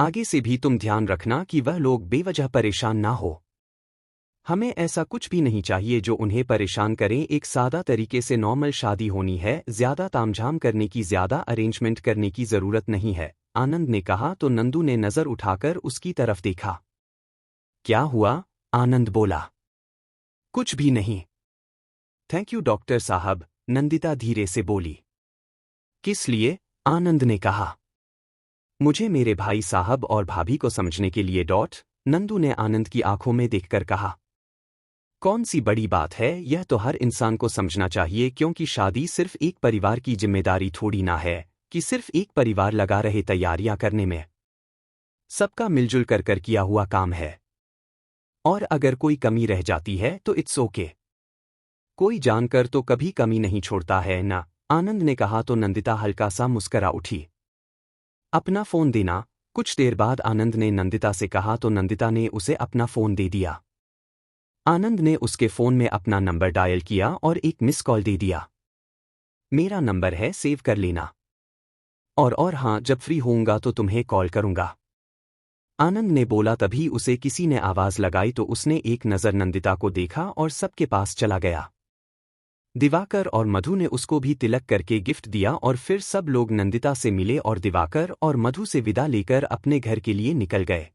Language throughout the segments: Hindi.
आगे से भी तुम ध्यान रखना कि वह लोग बेवजह परेशान ना हो। हमें ऐसा कुछ भी नहीं चाहिए जो उन्हें परेशान करे। एक सादा तरीके से नॉर्मल शादी होनी है, ज्यादा तामझाम करने की, ज्यादा अरेंजमेंट करने की जरूरत नहीं है, आनंद ने कहा तो नंदू ने नजर उठाकर उसकी तरफ देखा। क्या हुआ? आनंद बोला। कुछ भी नहीं। थैंक यू डॉक्टर साहब, नंदिता धीरे से बोली। किस लिए? आनंद ने कहा। मुझे मेरे भाई साहब और भाभी को समझने के लिए। नंदू ने आनंद की आंखों में देखकर कहा। कौन सी बड़ी बात है, यह तो हर इंसान को समझना चाहिए, क्योंकि शादी सिर्फ एक परिवार की जिम्मेदारी थोड़ी ना है कि सिर्फ एक परिवार लगा रहे तैयारियां करने में। सबका मिलजुल कर किया हुआ काम है। और अगर कोई कमी रह जाती है तो इट्स ओके। कोई जानकर तो कभी कमी नहीं छोड़ता है ना, आनंद ने कहा तो नंदिता हल्का सा मुस्करा उठी। अपना फोन देना। कुछ देर बाद आनंद ने नंदिता से कहा तो नंदिता ने उसे अपना फोन दे दिया। आनंद ने उसके फोन में अपना नंबर डायल किया और एक मिस कॉल दे दिया। मेरा नंबर है, सेव कर लेना। और हाँ, जब फ्री होऊंगा तो तुम्हें कॉल करूंगा, आनंद ने बोला। तभी उसे किसी ने आवाज लगाई तो उसने एक नजर नंदिता को देखा और सबके पास चला गया। दिवाकर और मधु ने उसको भी तिलक करके गिफ्ट दिया और फिर सब लोग नंदिता से मिले और दिवाकर और मधु से विदा लेकर अपने घर के लिए निकल गए।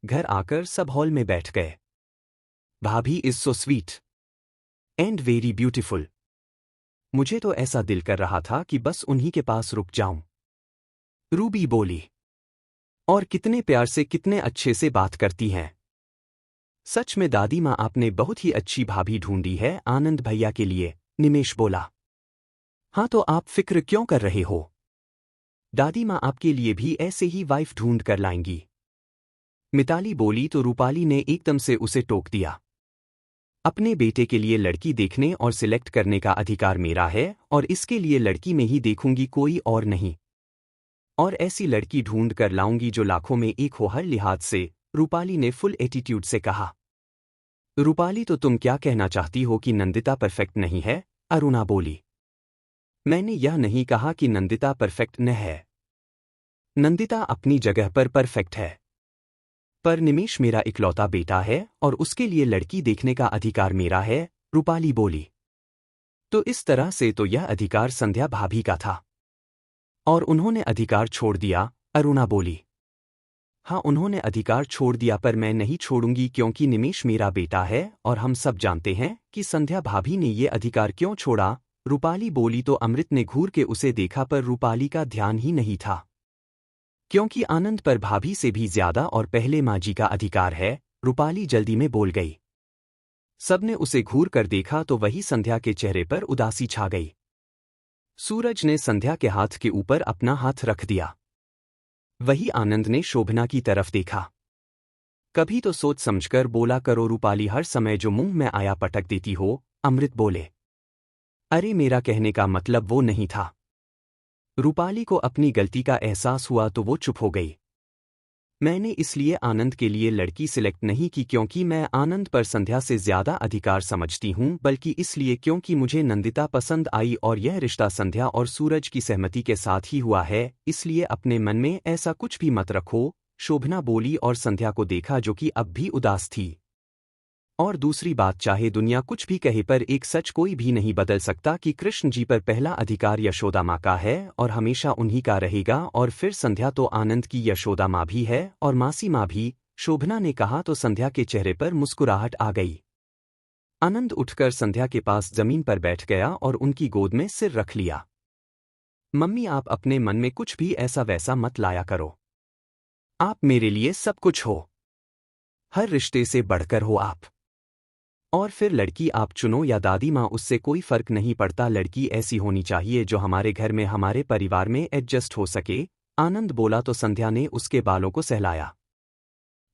घर आकर सब हॉल में बैठ गए। भाभी is so sweet and very beautiful. मुझे तो ऐसा दिल कर रहा था कि बस उन्हीं के पास रुक जाऊं, रूबी बोली। और कितने प्यार से, कितने अच्छे से बात करती हैं। सच में दादी माँ, आपने बहुत ही अच्छी भाभी ढूंढी है आनंद भैया के लिए, निमेश बोला। हाँ तो आप फिक्र क्यों कर रहे हो? दादी माँ आपके लिए भी ऐसे ही वाइफ ढूंढ कर लाएंगी, मिताली बोली तो रूपाली ने एकदम से उसे टोक दिया। अपने बेटे के लिए लड़की देखने और सिलेक्ट करने का अधिकार मेरा है और इसके लिए लड़की में ही देखूंगी, कोई और नहीं। और ऐसी लड़की ढूंढ कर लाऊंगी जो लाखों में एक हो हर लिहाज से, रूपाली ने फुल एटीट्यूड से कहा। रूपाली तो तुम क्या कहना चाहती हो कि नंदिता परफेक्ट नहीं है? अरुणा बोली। मैंने यह नहीं कहा कि नंदिता परफेक्ट न है। नंदिता अपनी जगह पर परफेक्ट है। पर निमेश मेरा इकलौता बेटा है और उसके लिए लड़की देखने का अधिकार मेरा है, रूपाली बोली। तो इस तरह से तो यह अधिकार संध्या भाभी का था और उन्होंने अधिकार छोड़ दिया, अरुणा बोली। हाँ, उन्होंने अधिकार छोड़ दिया, पर मैं नहीं छोड़ूंगी क्योंकि निमेश मेरा बेटा है और हम सब जानते हैं कि संध्या भाभी ने ये अधिकार क्यों छोड़ा, रूपाली बोली। तो अमृत ने घूर के उसे देखा पर रूपाली का ध्यान ही नहीं था, क्योंकि आनंद पर भाभी से भी ज्यादा और पहले माँ जी का अधिकार है, रूपाली जल्दी में बोल गई। सबने उसे घूर कर देखा तो वही संध्या के चेहरे पर उदासी छा गई। सूरज ने संध्या के हाथ के ऊपर अपना हाथ रख दिया। वही आनंद ने शोभना की तरफ देखा। कभी तो सोच समझकर बोला करो रूपाली, हर समय जो मुंह में आया पटक देती हो, अमृत बोले। अरे मेरा कहने का मतलब वो नहीं था। रूपाली को अपनी गलती का एहसास हुआ तो वो चुप हो गई। मैंने इसलिए आनंद के लिए लड़की सिलेक्ट नहीं की क्योंकि मैं आनंद पर संध्या से ज्यादा अधिकार समझती हूं, बल्कि इसलिए क्योंकि मुझे नंदिता पसंद आई और यह रिश्ता संध्या और सूरज की सहमति के साथ ही हुआ है, इसलिए अपने मन में ऐसा कुछ भी मत रखो, शोभना बोली और संध्या को देखा जो कि अब भी उदास थी। और दूसरी बात, चाहे दुनिया कुछ भी कहे पर एक सच कोई भी नहीं बदल सकता कि कृष्ण जी पर पहला अधिकार यशोदा माँ का है और हमेशा उन्हीं का रहेगा। और फिर संध्या तो आनंद की यशोदा माँ भी है और मासी माँ भी, शोभना ने कहा तो संध्या के चेहरे पर मुस्कुराहट आ गई। आनंद उठकर संध्या के पास जमीन पर बैठ गया और उनकी गोद में सिर रख लिया। मम्मी, आप अपने मन में कुछ भी ऐसा वैसा मत लाया करो। आप मेरे लिए सब कुछ हो, हर रिश्ते से बढ़कर हो आप। और फिर लड़की आप चुनो या दादी माँ, उससे कोई फर्क नहीं पड़ता, लड़की ऐसी होनी चाहिए जो हमारे घर में, हमारे परिवार में एडजस्ट हो सके, आनंद बोला तो संध्या ने उसके बालों को सहलाया।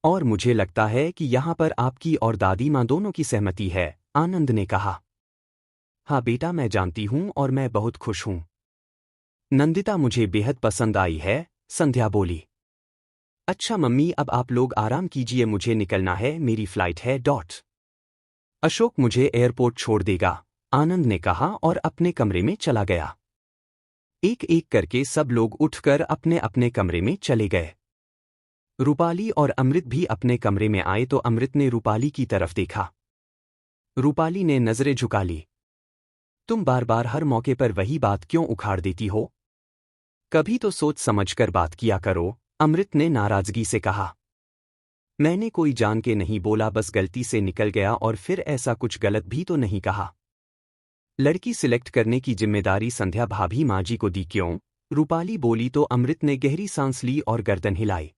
और मुझे लगता है कि यहाँ पर आपकी और दादी माँ दोनों की सहमति है, आनंद ने कहा। हाँ बेटा, मैं जानती हूँ और मैं बहुत खुश हूँ। नंदिता मुझे बेहद पसंद आई है, संध्या बोली। अच्छा मम्मी, अब आप लोग आराम कीजिए, मुझे निकलना है, मेरी फ्लाइट है। अशोक मुझे एयरपोर्ट छोड़ देगा, आनंद ने कहा और अपने कमरे में चला गया। एक एक करके सब लोग उठकर अपने अपने कमरे में चले गए। रूपाली और अमृत भी अपने कमरे में आए तो अमृत ने रूपाली की तरफ देखा। रूपाली ने नजरें झुका ली। तुम बार बार हर मौके पर वही बात क्यों उखाड़ देती हो? कभी तो सोच समझकर बात किया करो, अमृत ने नाराजगी से कहा। मैंने कोई जान के नहीं बोला, बस गलती से निकल गया, और फिर ऐसा कुछ गलत भी तो नहीं कहा। लड़की सिलेक्ट करने की जिम्मेदारी संध्या भाभी माँ जी को दी क्यों? रूपाली बोली तो अमृत ने गहरी सांस ली और गर्दन हिलाई।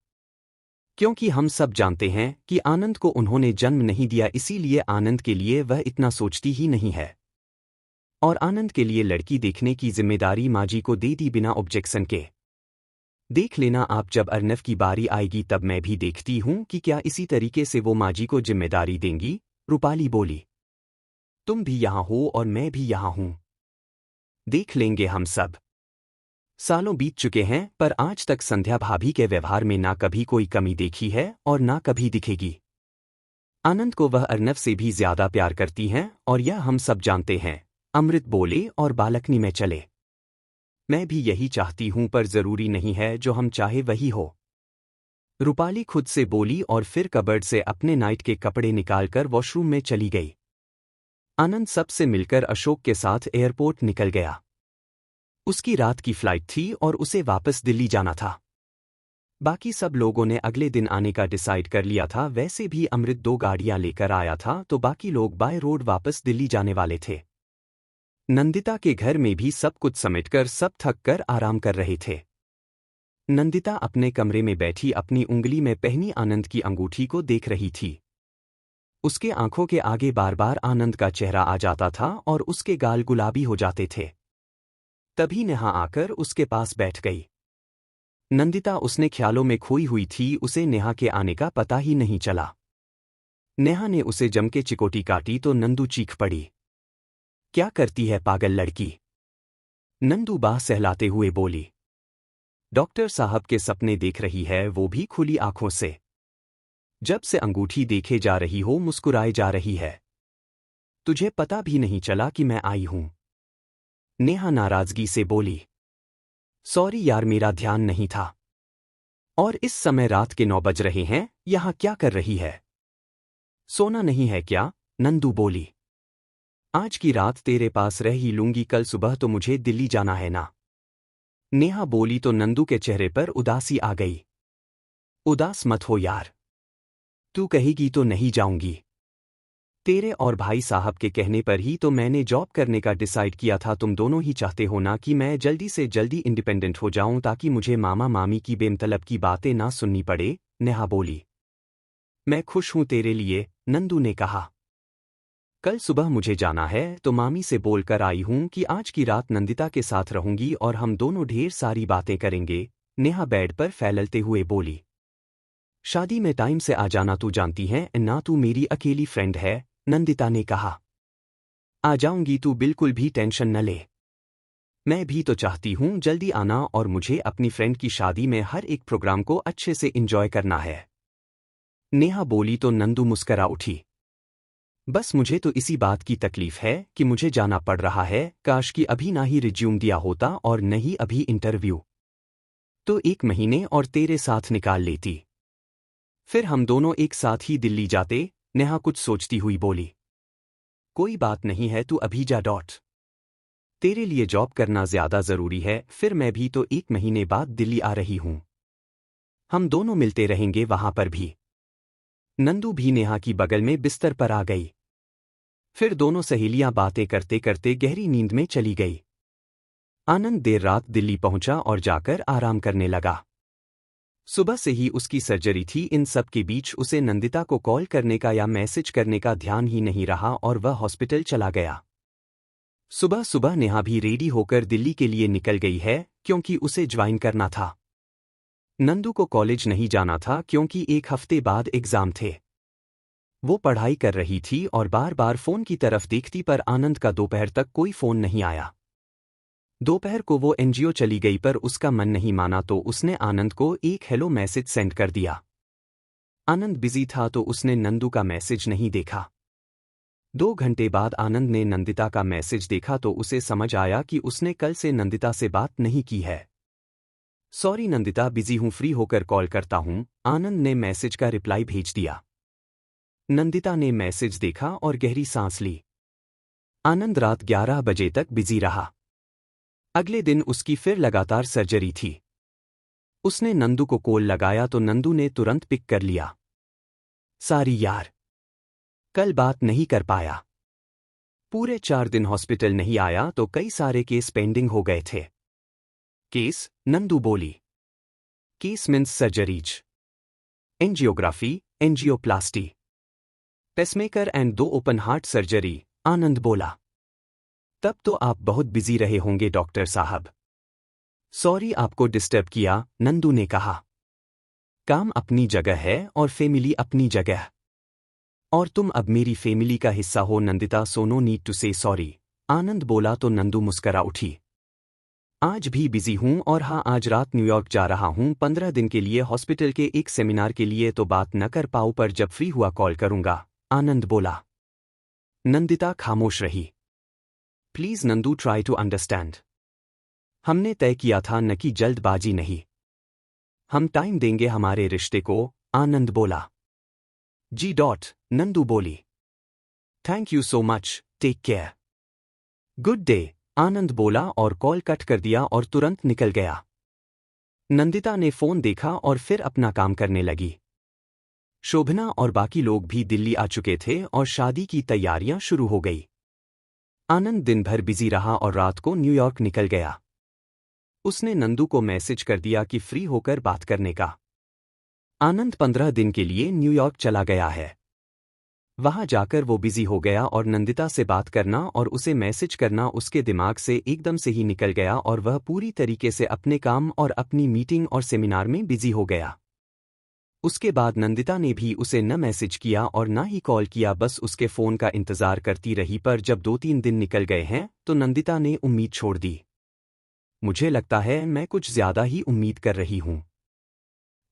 क्योंकि हम सब जानते हैं कि आनंद को उन्होंने जन्म नहीं दिया, इसीलिए आनंद के लिए वह इतना सोचती ही नहीं है। और आनंद के लिए लड़की देखने की जिम्मेदारी माँ जी को दे दी बिना ऑब्जेक्शन के। देख लेना आप, जब अर्नव की बारी आएगी तब मैं भी देखती हूं कि क्या इसी तरीके से वो माँ जी को जिम्मेदारी देंगी। रूपाली बोली। तुम भी यहां हो और मैं भी यहां हूं। देख लेंगे हम सब। सालों बीत चुके हैं पर आज तक संध्या भाभी के व्यवहार में ना कभी कोई कमी देखी है और ना कभी दिखेगी। आनंद को वह अर्नव से भी ज्यादा प्यार करती हैं और यह हम सब जानते हैं, अमृत बोले और बालकनी में चले। मैं भी यही चाहती हूं पर जरूरी नहीं है जो हम चाहे वही हो। रूपाली खुद से बोली और फिर कबर्ड से अपने नाइट के कपड़े निकालकर वॉशरूम में चली गई। आनंद सबसे मिलकर अशोक के साथ एयरपोर्ट निकल गया। उसकी रात की फ्लाइट थी और उसे वापस दिल्ली जाना था। बाकी सब लोगों ने अगले दिन आने का डिसाइड कर लिया था। वैसे भी अमृत 2 गाड़ियां लेकर आया था तो बाकी लोग बाय रोड वापस दिल्ली जाने वाले थे। नंदिता के घर में भी सब कुछ समेटकर सब थक कर आराम कर रहे थे। नंदिता अपने कमरे में बैठी अपनी उंगली में पहनी आनंद की अंगूठी को देख रही थी। उसके आंखों के आगे बार बार आनंद का चेहरा आ जाता था और उसके गाल गुलाबी हो जाते थे। तभी नेहा आकर उसके पास बैठ गई। नंदिता उसने ख्यालों में खोई हुई थी, उसे नेहा के आने का पता ही नहीं चला। नेहा ने उसे जम के चिकोटी काटी तो नंदू चीख पड़ी। क्या करती है पागल लड़की? नंदू बाह सहलाते हुए बोली। डॉक्टर साहब के सपने देख रही है, वो भी खुली आंखों से। जब से अंगूठी देखे जा रही हो मुस्कुराए जा रही है। तुझे पता भी नहीं चला कि मैं आई हूं। नेहा नाराजगी से बोली। सॉरी यार, मेरा ध्यान नहीं था। और इस समय रात के 9 बज रहे हैं, यहां क्या कर रही है? सोना नहीं है क्या? नंदू बोली। आज की रात तेरे पास रह ही लूंगी, कल सुबह तो मुझे दिल्ली जाना है ना। नेहा बोली तो नंदू के चेहरे पर उदासी आ गई। उदास मत हो यार। तू कहेगी तो नहीं जाऊंगी। तेरे और भाई साहब के कहने पर ही तो मैंने जॉब करने का डिसाइड किया था। तुम दोनों ही चाहते हो ना कि मैं जल्दी से जल्दी इंडिपेंडेंट हो जाऊं ताकि मुझे मामा मामी की बेमतलब की बातें ना सुननी पड़े। नेहा बोली। मैं खुश हूं तेरे लिए, नंदू ने कहा। कल सुबह मुझे जाना है तो मामी से बोलकर आई हूं कि आज की रात नंदिता के साथ रहूंगी और हम दोनों ढेर सारी बातें करेंगे। नेहा बेड पर फैलते हुए बोली। शादी में टाइम से आ जाना, तू जानती है ना तू मेरी अकेली फ्रेंड है, नंदिता ने कहा। आ जाऊंगी, तू बिल्कुल भी टेंशन न ले। मैं भी तो चाहती हूं जल्दी आना और मुझे अपनी फ्रेंड की शादी में हर एक प्रोग्राम को अच्छे से एंजॉय करना है। नेहा बोली तो नंदू मुस्करा उठी। बस मुझे तो इसी बात की तकलीफ है कि मुझे जाना पड़ रहा है। काश कि अभी ना ही रिज्यूम दिया होता और नहीं अभी इंटरव्यू। तो 1 महीने और तेरे साथ निकाल लेती। फिर हम दोनों एक साथ ही दिल्ली जाते। नेहा कुछ सोचती हुई बोली। कोई बात नहीं है, तू अभी जा। तेरे लिए जॉब करना ज्यादा जरूरी है। फिर मैं भी तो 1 महीने बाद दिल्ली आ रही हूं। हम दोनों मिलते रहेंगे वहां पर भी। नंदू भी नेहा की बगल में बिस्तर पर आ गई। फिर दोनों सहेलियां बातें करते करते गहरी नींद में चली गई। आनंद देर रात दिल्ली पहुंचा और जाकर आराम करने लगा। सुबह से ही उसकी सर्जरी थी। इन सब के बीच उसे नंदिता को कॉल करने का या मैसेज करने का ध्यान ही नहीं रहा और वह हॉस्पिटल चला गया। सुबह सुबह नेहा भी रेडी होकर दिल्ली के लिए निकल गई है क्योंकि उसे ज्वाइन करना था। नंदू को कॉलेज नहीं जाना था क्योंकि 1 हफ्ते बाद एग्जाम थे। वो पढ़ाई कर रही थी और बार बार फोन की तरफ देखती पर आनंद का दोपहर तक कोई फोन नहीं आया। दोपहर को वो एनजीओ चली गई पर उसका मन नहीं माना तो उसने आनंद को एक हेलो मैसेज सेंड कर दिया। आनंद बिजी था तो उसने नंदू का मैसेज नहीं देखा। 2 घंटे बाद आनंद ने नंदिता का मैसेज देखा तो उसे समझ आया कि उसने कल से नंदिता से बात नहीं की है। सॉरी नंदिता, बिजी हूं, फ्री होकर कॉल करता हूं। आनंद ने मैसेज का रिप्लाई भेज दिया। नंदिता ने मैसेज देखा और गहरी सांस ली। आनंद रात 11 बजे तक बिजी रहा। अगले दिन उसकी फिर लगातार सर्जरी थी। उसने नंदू को कॉल लगाया तो नंदू ने तुरंत पिक कर लिया। सारी यार, कल बात नहीं कर पाया। पूरे 4 दिन हॉस्पिटल नहीं आया तो कई सारे केस पेंडिंग हो गए थे। केस? नंदू बोली। Case means surgeries, angiography, angioplasty, pacemaker and 2 open heart surgery, Anand बोला। तब तो आप बहुत बिजी रहे होंगे डॉक्टर साहब। सॉरी आपको डिस्टर्ब किया, नंदू ने कहा। काम अपनी जगह है और फैमिली अपनी जगह। और तुम अब मेरी फैमिली का हिस्सा हो Nandita, so no need to say sorry, Anand बोला तो नंदू मुस्करा उठी। आज भी बिजी हूं और हाँ, आज रात न्यूयॉर्क जा रहा हूं 15 दिन के लिए हॉस्पिटल के एक सेमिनार के लिए, तो बात न कर पाऊं पर जब फ्री हुआ कॉल करूंगा, आनंद बोला। नंदिता खामोश रही। Please Nandu, try to understand. हमने तय किया था न कि जल्दबाजी नहीं। हम टाइम देंगे हमारे रिश्ते को, आनंद बोला। जी डॉट, नंदू बोली। Thank you so much, take care. Good day, Anand बोला और कॉल कट कर दिया और तुरंत निकल गया। नंदिता ने फोन देखा और फिर अपना काम करने लगी। शोभना और बाकी लोग भी दिल्ली आ चुके थे और शादी की तैयारियां शुरू हो गई। आनंद दिन भर बिजी रहा और रात को न्यूयॉर्क निकल गया। उसने नंदू को मैसेज कर दिया कि फ्री होकर बात करने का। आनंद 15 दिन के लिए न्यूयॉर्क चला गया है। वहां जाकर वो बिजी हो गया और नंदिता से बात करना और उसे मैसेज करना उसके दिमाग से एकदम से ही निकल गया और वह पूरी तरीके से अपने काम और अपनी मीटिंग और सेमिनार में बिजी हो गया। उसके बाद नंदिता ने भी उसे न मैसेज किया और ना ही कॉल किया, बस उसके फ़ोन का इंतज़ार करती रही। पर जब 2-3 दिन निकल गए हैं तो नंदिता ने उम्मीद छोड़ दी। मुझे लगता है मैं कुछ ज़्यादा ही उम्मीद कर रही हूँ।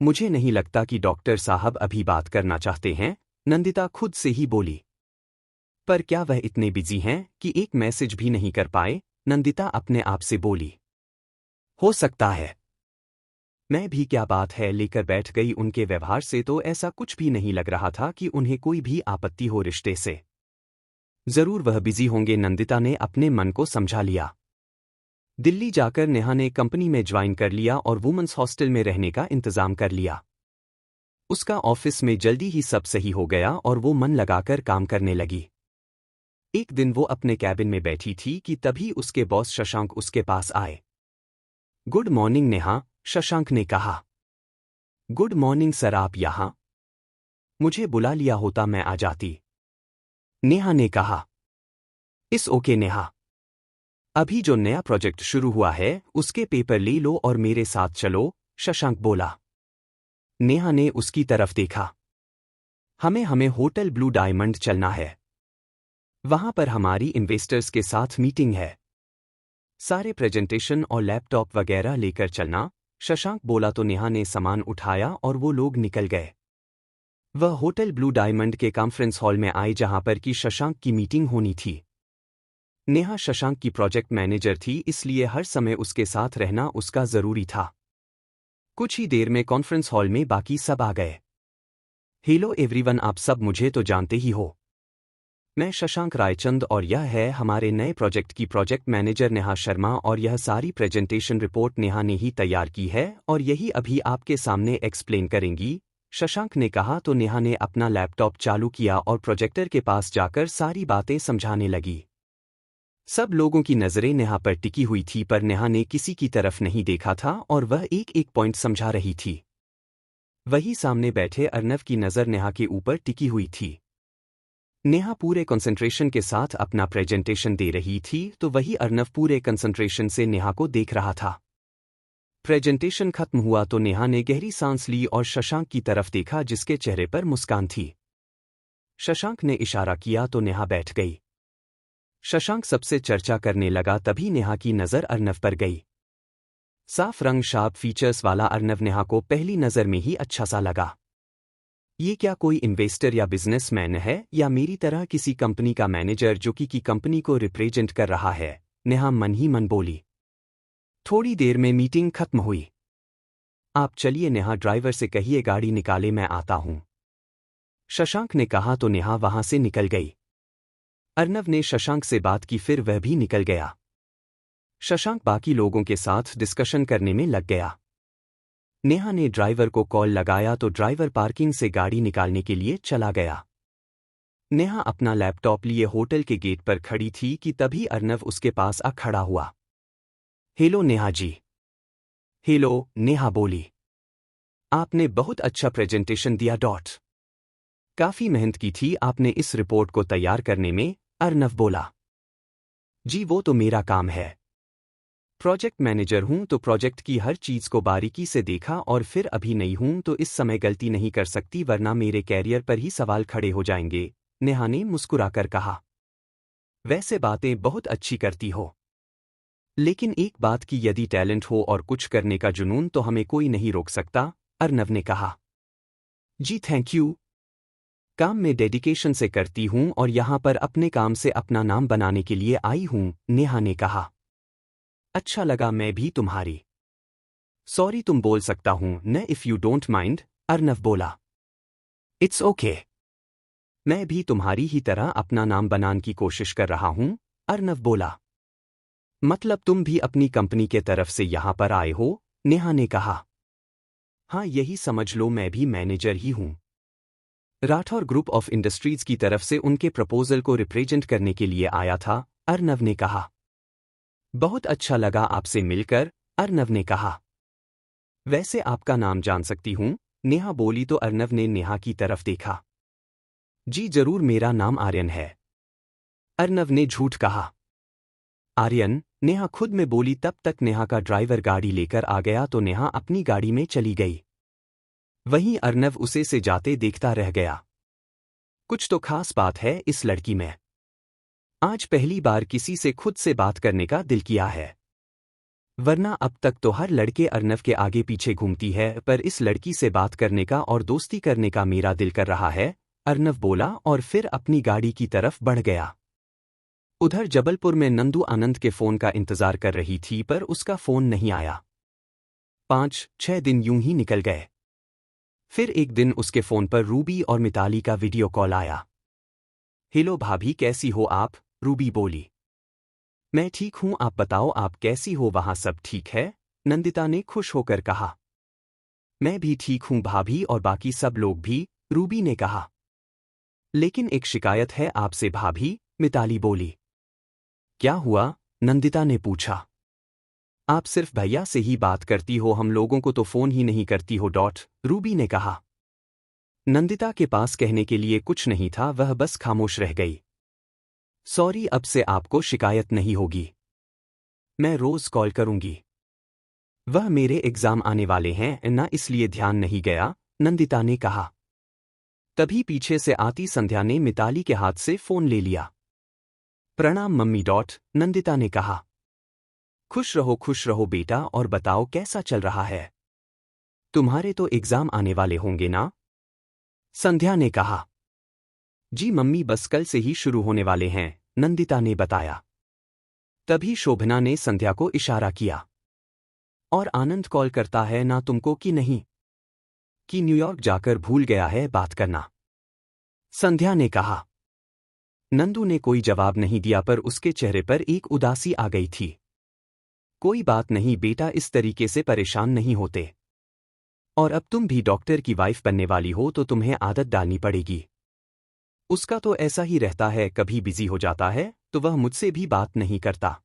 मुझे नहीं लगता कि डॉक्टर साहब अभी बात करना चाहते हैं, नंदिता खुद से ही बोली। पर क्या वह इतने बिजी हैं कि एक मैसेज भी नहीं कर पाए, नंदिता अपने आप से बोली। हो सकता है। मैं भी क्या बात है लेकर बैठ गई। उनके व्यवहार से तो ऐसा कुछ भी नहीं लग रहा था कि उन्हें कोई भी आपत्ति हो रिश्ते से। जरूर वह बिजी होंगे, नंदिता ने अपने मन को समझा लिया। दिल्ली जाकर नेहा ने कंपनी में ज्वाइन कर लिया और वुमेन्स हॉस्टल में रहने का इंतजाम कर लिया। उसका ऑफिस में जल्दी ही सब सही हो गया और वो मन लगाकर काम करने लगी। एक दिन वो अपने कैबिन में बैठी थी कि तभी उसके बॉस शशांक उसके पास आए। गुड मॉर्निंग नेहा, शशांक ने कहा। गुड मॉर्निंग सर, आप यहां? मुझे बुला लिया होता मैं आ जाती, नेहा ने कहा। इस ओके नेहा, अभी जो नया प्रोजेक्ट शुरू हुआ है उसके पेपर ले लो और मेरे साथ चलो, शशांक बोला। नेहा ने उसकी तरफ देखा। हमें होटल ब्लू डायमंड चलना है। वहां पर हमारी इन्वेस्टर्स के साथ मीटिंग है। सारे प्रेजेंटेशन और लैपटॉप वगैरह लेकर चलना, शशांक बोला तो नेहा ने सामान उठाया और वो लोग निकल गए। वह होटल ब्लू डायमंड के कॉन्फ्रेंस हॉल में आए जहां पर की शशांक की मीटिंग होनी थी। नेहा शशांक की प्रोजेक्ट मैनेजर थी, इसलिए हर समय उसके साथ रहना उसका जरूरी था। कुछ ही देर में कॉन्फ्रेंस हॉल में बाकी सब आ गए। हेलो एवरीवन, आप सब मुझे तो जानते ही हो। मैं शशांक रायचंद और यह है हमारे नए प्रोजेक्ट की प्रोजेक्ट मैनेजर नेहा शर्मा और यह सारी प्रेजेंटेशन रिपोर्ट नेहा ने ही तैयार की है और यही अभी आपके सामने एक्सप्लेन करेंगी, शशांक ने कहा तो नेहा ने अपना लैपटॉप चालू किया और प्रोजेक्टर के पास जाकर सारी बातें समझाने लगी। सब लोगों की नज़रें नेहा पर टिकी हुई थी पर नेहा ने किसी की तरफ नहीं देखा था और वह एक एक पॉइंट समझा रही थी। वही सामने बैठे अर्नव की नज़र नेहा के ऊपर टिकी हुई थी। नेहा पूरे कंसंट्रेशन के साथ अपना प्रेजेंटेशन दे रही थी तो वही अर्नव पूरे कंसंट्रेशन से नेहा को देख रहा था। प्रेजेंटेशन खत्म हुआ तो नेहा ने गहरी सांस ली और शशांक की तरफ देखा जिसके चेहरे पर मुस्कान थी। शशांक ने इशारा किया तो नेहा बैठ गई। शशांक सबसे चर्चा करने लगा, तभी नेहा की नज़र अर्नव पर गई। साफ रंग, शार्प फीचर्स वाला अर्नव नेहा को पहली नज़र में ही अच्छा सा लगा। ये क्या कोई इन्वेस्टर या बिजनेसमैन है या मेरी तरह किसी कंपनी का मैनेजर जो कि कंपनी को रिप्रेजेंट कर रहा है, नेहा मन ही मन बोली। थोड़ी देर में मीटिंग खत्म हुई। आप चलिए नेहा ड्राइवर से कहिए गाड़ी निकाले मैं आता हूं। शशांक ने कहा तो नेहा वहां से निकल गई। अर्नव ने शशांक से बात की फिर वह भी निकल गया। शशांक बाकी लोगों के साथ डिस्कशन करने में लग गया। नेहा ने ड्राइवर को कॉल लगाया तो ड्राइवर पार्किंग से गाड़ी निकालने के लिए चला गया। नेहा अपना लैपटॉप लिए होटल के गेट पर खड़ी थी कि तभी अर्नव उसके पास आ खड़ा हुआ। हेलो नेहा जी। हेलो, नेहा बोली। आपने बहुत अच्छा प्रेजेंटेशन दिया डॉट। काफी मेहनत की थी आपने इस रिपोर्ट को तैयार करने में, अर्नव बोला। जी वो तो मेरा काम है। प्रोजेक्ट मैनेजर हूं तो प्रोजेक्ट की हर चीज को बारीकी से देखा और फिर अभी नहीं हूं तो इस समय गलती नहीं कर सकती वरना मेरे कैरियर पर ही सवाल खड़े हो जाएंगे, नेहा ने मुस्कुराकर कहा। वैसे बातें बहुत अच्छी करती हो। लेकिन एक बात की यदि टैलेंट हो और कुछ करने का जुनून तो हमें कोई नहीं रोक सकता, अर्नव ने कहा। जी थैंक यू। काम में डेडिकेशन से करती हूं और यहां पर अपने काम से अपना नाम बनाने के लिए आई हूं, नेहा ने कहा। अच्छा लगा मैं भी तुम्हारी। सॉरी तुम बोल सकता हूं न if you don't mind, Arnav बोला। It's okay. मैं भी तुम्हारी ही तरह अपना नाम बनाने की कोशिश कर रहा हूं, अर्नव बोला। मतलब तुम भी अपनी कंपनी के तरफ से यहां पर आए हो, नेहा ने कहा। हाँ यही समझ लो मैं भी मैनेजर ही हूं। राठौर ग्रुप ऑफ इंडस्ट्रीज की तरफ से उनके प्रपोजल को रिप्रेजेंट करने के लिए आया था, अर्नव ने कहा। बहुत अच्छा लगा आपसे मिलकर, अर्नव ने कहा। वैसे आपका नाम जान सकती हूं, नेहा बोली तो अर्नव ने नेहा की तरफ देखा। जी जरूर मेरा नाम आर्यन है। अर्नव ने झूठ कहा। आर्यन, नेहा खुद में बोली तब तक नेहा का ड्राइवर गाड़ी लेकर आ गया तो नेहा अपनी गाड़ी में चली गई। वहीं अर्नव उसे से जाते देखता रह गया। कुछ तो खास बात है इस लड़की में। आज पहली बार किसी से खुद से बात करने का दिल किया है। वरना अब तक तो हर लड़के अर्नव के आगे पीछे घूमती है पर इस लड़की से बात करने का और दोस्ती करने का मेरा दिल कर रहा है, अर्नव बोला और फिर अपनी गाड़ी की तरफ बढ़ गया। उधर जबलपुर में नंदू आनंद के फोन का इंतजार कर रही थी पर उसका फोन नहीं आया। 5-6 दिन यूं ही निकल गए। फिर एक दिन उसके फोन पर रूबी और मिताली का वीडियो कॉल आया। हेलो भाभी कैसी हो आप, रूबी बोली। मैं ठीक हूं आप बताओ आप कैसी हो वहां सब ठीक है, नंदिता ने खुश होकर कहा। मैं भी ठीक हूं भाभी और बाकी सब लोग भी, रूबी ने कहा। लेकिन एक शिकायत है आपसे भाभी, मिताली बोली। क्या हुआ, नंदिता ने पूछा। आप सिर्फ भैया से ही बात करती हो हम लोगों को तो फोन ही नहीं करती हो डॉट, रूबी ने कहा। नंदिता के पास कहने के लिए कुछ नहीं था वह बस खामोश रह गई। सॉरी अब से आपको शिकायत नहीं होगी। मैं रोज कॉल करूंगी। वह मेरे एग्जाम आने वाले हैं ना इसलिए ध्यान नहीं गया, नंदिता ने कहा। तभी पीछे से आती संध्या ने मिताली के हाथ से फोन ले लिया। प्रणाम मम्मी डॉट, नंदिता ने कहा। खुश रहो बेटा और बताओ कैसा चल रहा है। तुम्हारे तो एग्जाम आने वाले होंगे ना? संध्या ने कहा। जी मम्मी बस कल से ही शुरू होने वाले हैं, नंदिता ने बताया। तभी शोभना ने संध्या को इशारा किया। और आनंद कॉल करता है ना तुमको कि नहीं? कि न्यूयॉर्क जाकर भूल गया है बात करना? संध्या ने कहा। नंदू ने कोई जवाब नहीं दिया पर उसके चेहरे पर एक उदासी आ गई थी। कोई बात नहीं बेटा इस तरीके से परेशान नहीं होते। और अब तुम भी डॉक्टर की वाइफ बनने वाली हो तो तुम्हें आदत डालनी पड़ेगी। उसका तो ऐसा ही रहता है कभी बिजी हो जाता है तो वह मुझसे भी बात नहीं करता।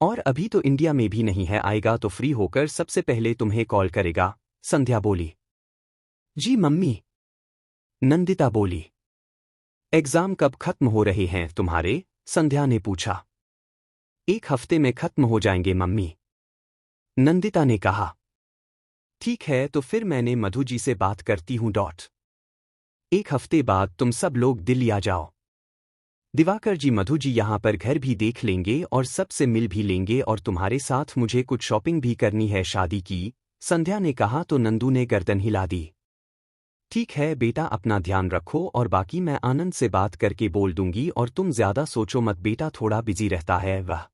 और अभी तो इंडिया में भी नहीं है आएगा तो फ्री होकर सबसे पहले तुम्हें कॉल करेगा, संध्या बोली। जी मम्मी, नंदिता बोली। एग्जाम कब खत्म हो रहे हैं तुम्हारे, संध्या ने पूछा। 1 हफ्ते में खत्म हो जाएंगे मम्मी, नंदिता ने कहा। ठीक है तो फिर मैंने मधु जी से बात करती हूं डॉट। 1 हफ्ते बाद तुम सब लोग दिल्ली आ जाओ। दिवाकर जी मधु जी यहां पर घर भी देख लेंगे और सबसे मिल भी लेंगे और तुम्हारे साथ मुझे कुछ शॉपिंग भी करनी है शादी की, संध्या ने कहा तो नंदू ने गर्दन हिला दी। ठीक है बेटा अपना ध्यान रखो और बाकी मैं आनंद से बात करके बोल दूंगी और तुम ज्यादा सोचो मत बेटा थोड़ा बिजी रहता है वह,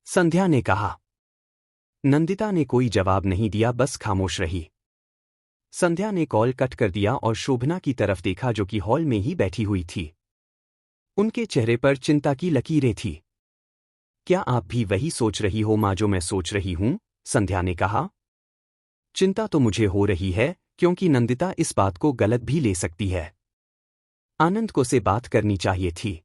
संध्या ने कहा। नंदिता ने कोई जवाब नहीं दिया, बस खामोश रही। संध्या ने कॉल कट कर दिया और शोभना की तरफ देखा जो कि हॉल में ही बैठी हुई थी। उनके चेहरे पर चिंता की लकीरें थी। क्या आप भी वही सोच रही हो माँ जो मैं सोच रही हूं? संध्या ने कहा। चिंता तो मुझे हो रही है क्योंकि नंदिता इस बात को गलत भी ले सकती है। आनंद को से बात करनी चाहिए थी।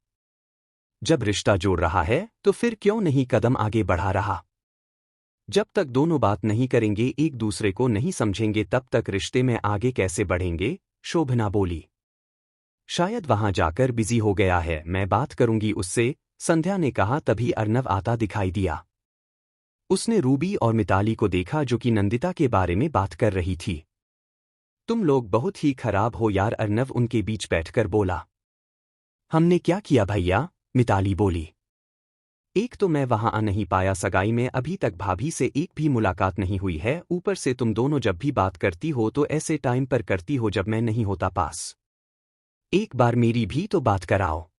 जब रिश्ता जोड़ रहा है तो फिर क्यों नहीं कदम आगे बढ़ा रहा? जब तक दोनों बात नहीं करेंगे, एक दूसरे को नहीं समझेंगे, तब तक रिश्ते में आगे कैसे बढ़ेंगे? शोभना बोली। शायद वहां जाकर बिजी हो गया है, मैं बात करूंगी उससे, संध्या ने कहा। तभी अर्नव आता दिखाई दिया। उसने रूबी और मिताली को देखा जो कि नंदिता के बारे में बात कर रही थी। तुम लोग बहुत ही खराब हो यार, अर्नव उनके बीच बैठकर बोला। हमने क्या किया भैया? मिताली बोली। एक तो मैं वहां आ नहीं पाया, सगाई में अभी तक भाभी से एक भी मुलाकात नहीं हुई है, ऊपर से तुम दोनों जब भी बात करती हो तो ऐसे टाइम पर करती हो जब मैं नहीं होता पास। एक बार मेरी भी तो बात कराओ।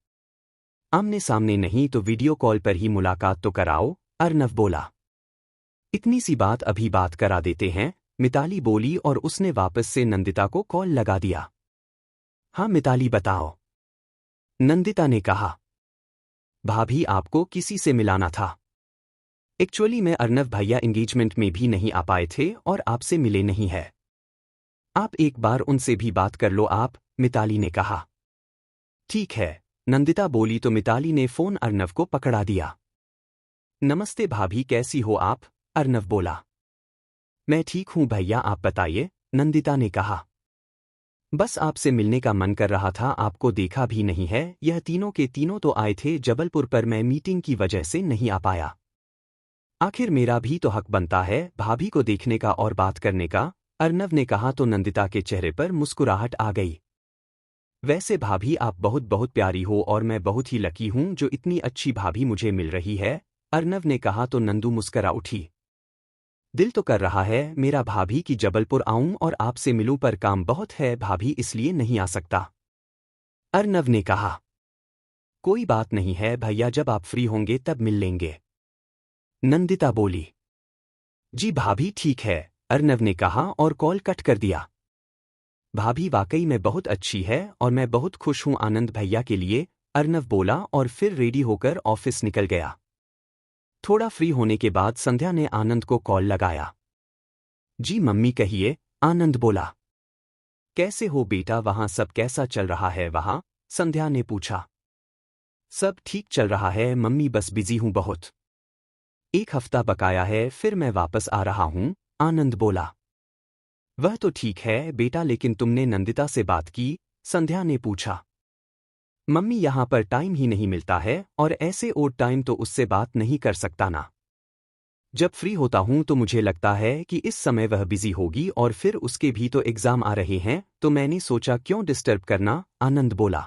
आमने सामने नहीं तो वीडियो कॉल पर ही मुलाकात तो कराओ, अर्नव बोला। इतनी सी बात अभी बात करा देते हैं, मिताली बोली और उसने वापस से नंदिता को कॉल लगा दिया। हाँ मिताली बताओ, नंदिता ने कहा। भाभी आपको किसी से मिलाना था। एक्चुअली मैं अर्नव भैया एंगेजमेंट में भी नहीं आ पाए थे और आपसे मिले नहीं है। आप एक बार उनसे भी बात कर लो आप, मिताली ने कहा। ठीक है, नंदिता बोली तो मिताली ने फोन अर्नव को पकड़ा दिया। नमस्ते भाभी, कैसी हो आप? अर्नव बोला। मैं ठीक हूं भैया, आप बताइए, नंदिता ने कहा। बस आपसे मिलने का मन कर रहा था, आपको देखा भी नहीं है। यह तीनों के तीनों तो आए थे जबलपुर पर, मैं मीटिंग की वजह से नहीं आ पाया। आखिर मेरा भी तो हक बनता है भाभी को देखने का और बात करने का, अर्नव ने कहा तो नंदिता के चेहरे पर मुस्कुराहट आ गई। वैसे भाभी आप बहुत बहुत प्यारी हो और मैं बहुत ही लकी हूं जो इतनी अच्छी भाभी मुझे मिल रही है, अर्नव ने कहा तो नंदू मुस्करा उठी। दिल तो कर रहा है मेरा भाभी कि जबलपुर आऊं और आपसे मिलूं, पर काम बहुत है भाभी, इसलिए नहीं आ सकता, अर्नव ने कहा। कोई बात नहीं है भैया, जब आप फ्री होंगे तब मिल लेंगे, नंदिता बोली। जी भाभी ठीक है, अर्नव ने कहा और कॉल कट कर दिया। भाभी वाकई में बहुत अच्छी है और मैं बहुत खुश हूं आनंद भैया के लिए, अर्नव बोला और फिर रेडी होकर ऑफिस निकल गया। थोड़ा फ्री होने के बाद संध्या ने आनंद को कॉल लगाया। जी मम्मी कहिए, आनंद बोला। कैसे हो बेटा, वहां सब कैसा चल रहा है वहां? संध्या ने पूछा। सब ठीक चल रहा है मम्मी, बस बिजी हूं बहुत। एक हफ्ता बकाया है फिर मैं वापस आ रहा हूं, आनंद बोला। वह तो ठीक है बेटा, लेकिन तुमने नंदिता से बात की? संध्या ने पूछा। मम्मी यहां पर टाइम ही नहीं मिलता है और ऐसे ओड टाइम तो उससे बात नहीं कर सकता ना। जब फ्री होता हूं तो मुझे लगता है कि इस समय वह बिजी होगी और फिर उसके भी तो एग्जाम आ रहे हैं, तो मैंने सोचा क्यों डिस्टर्ब करना, आनंद बोला।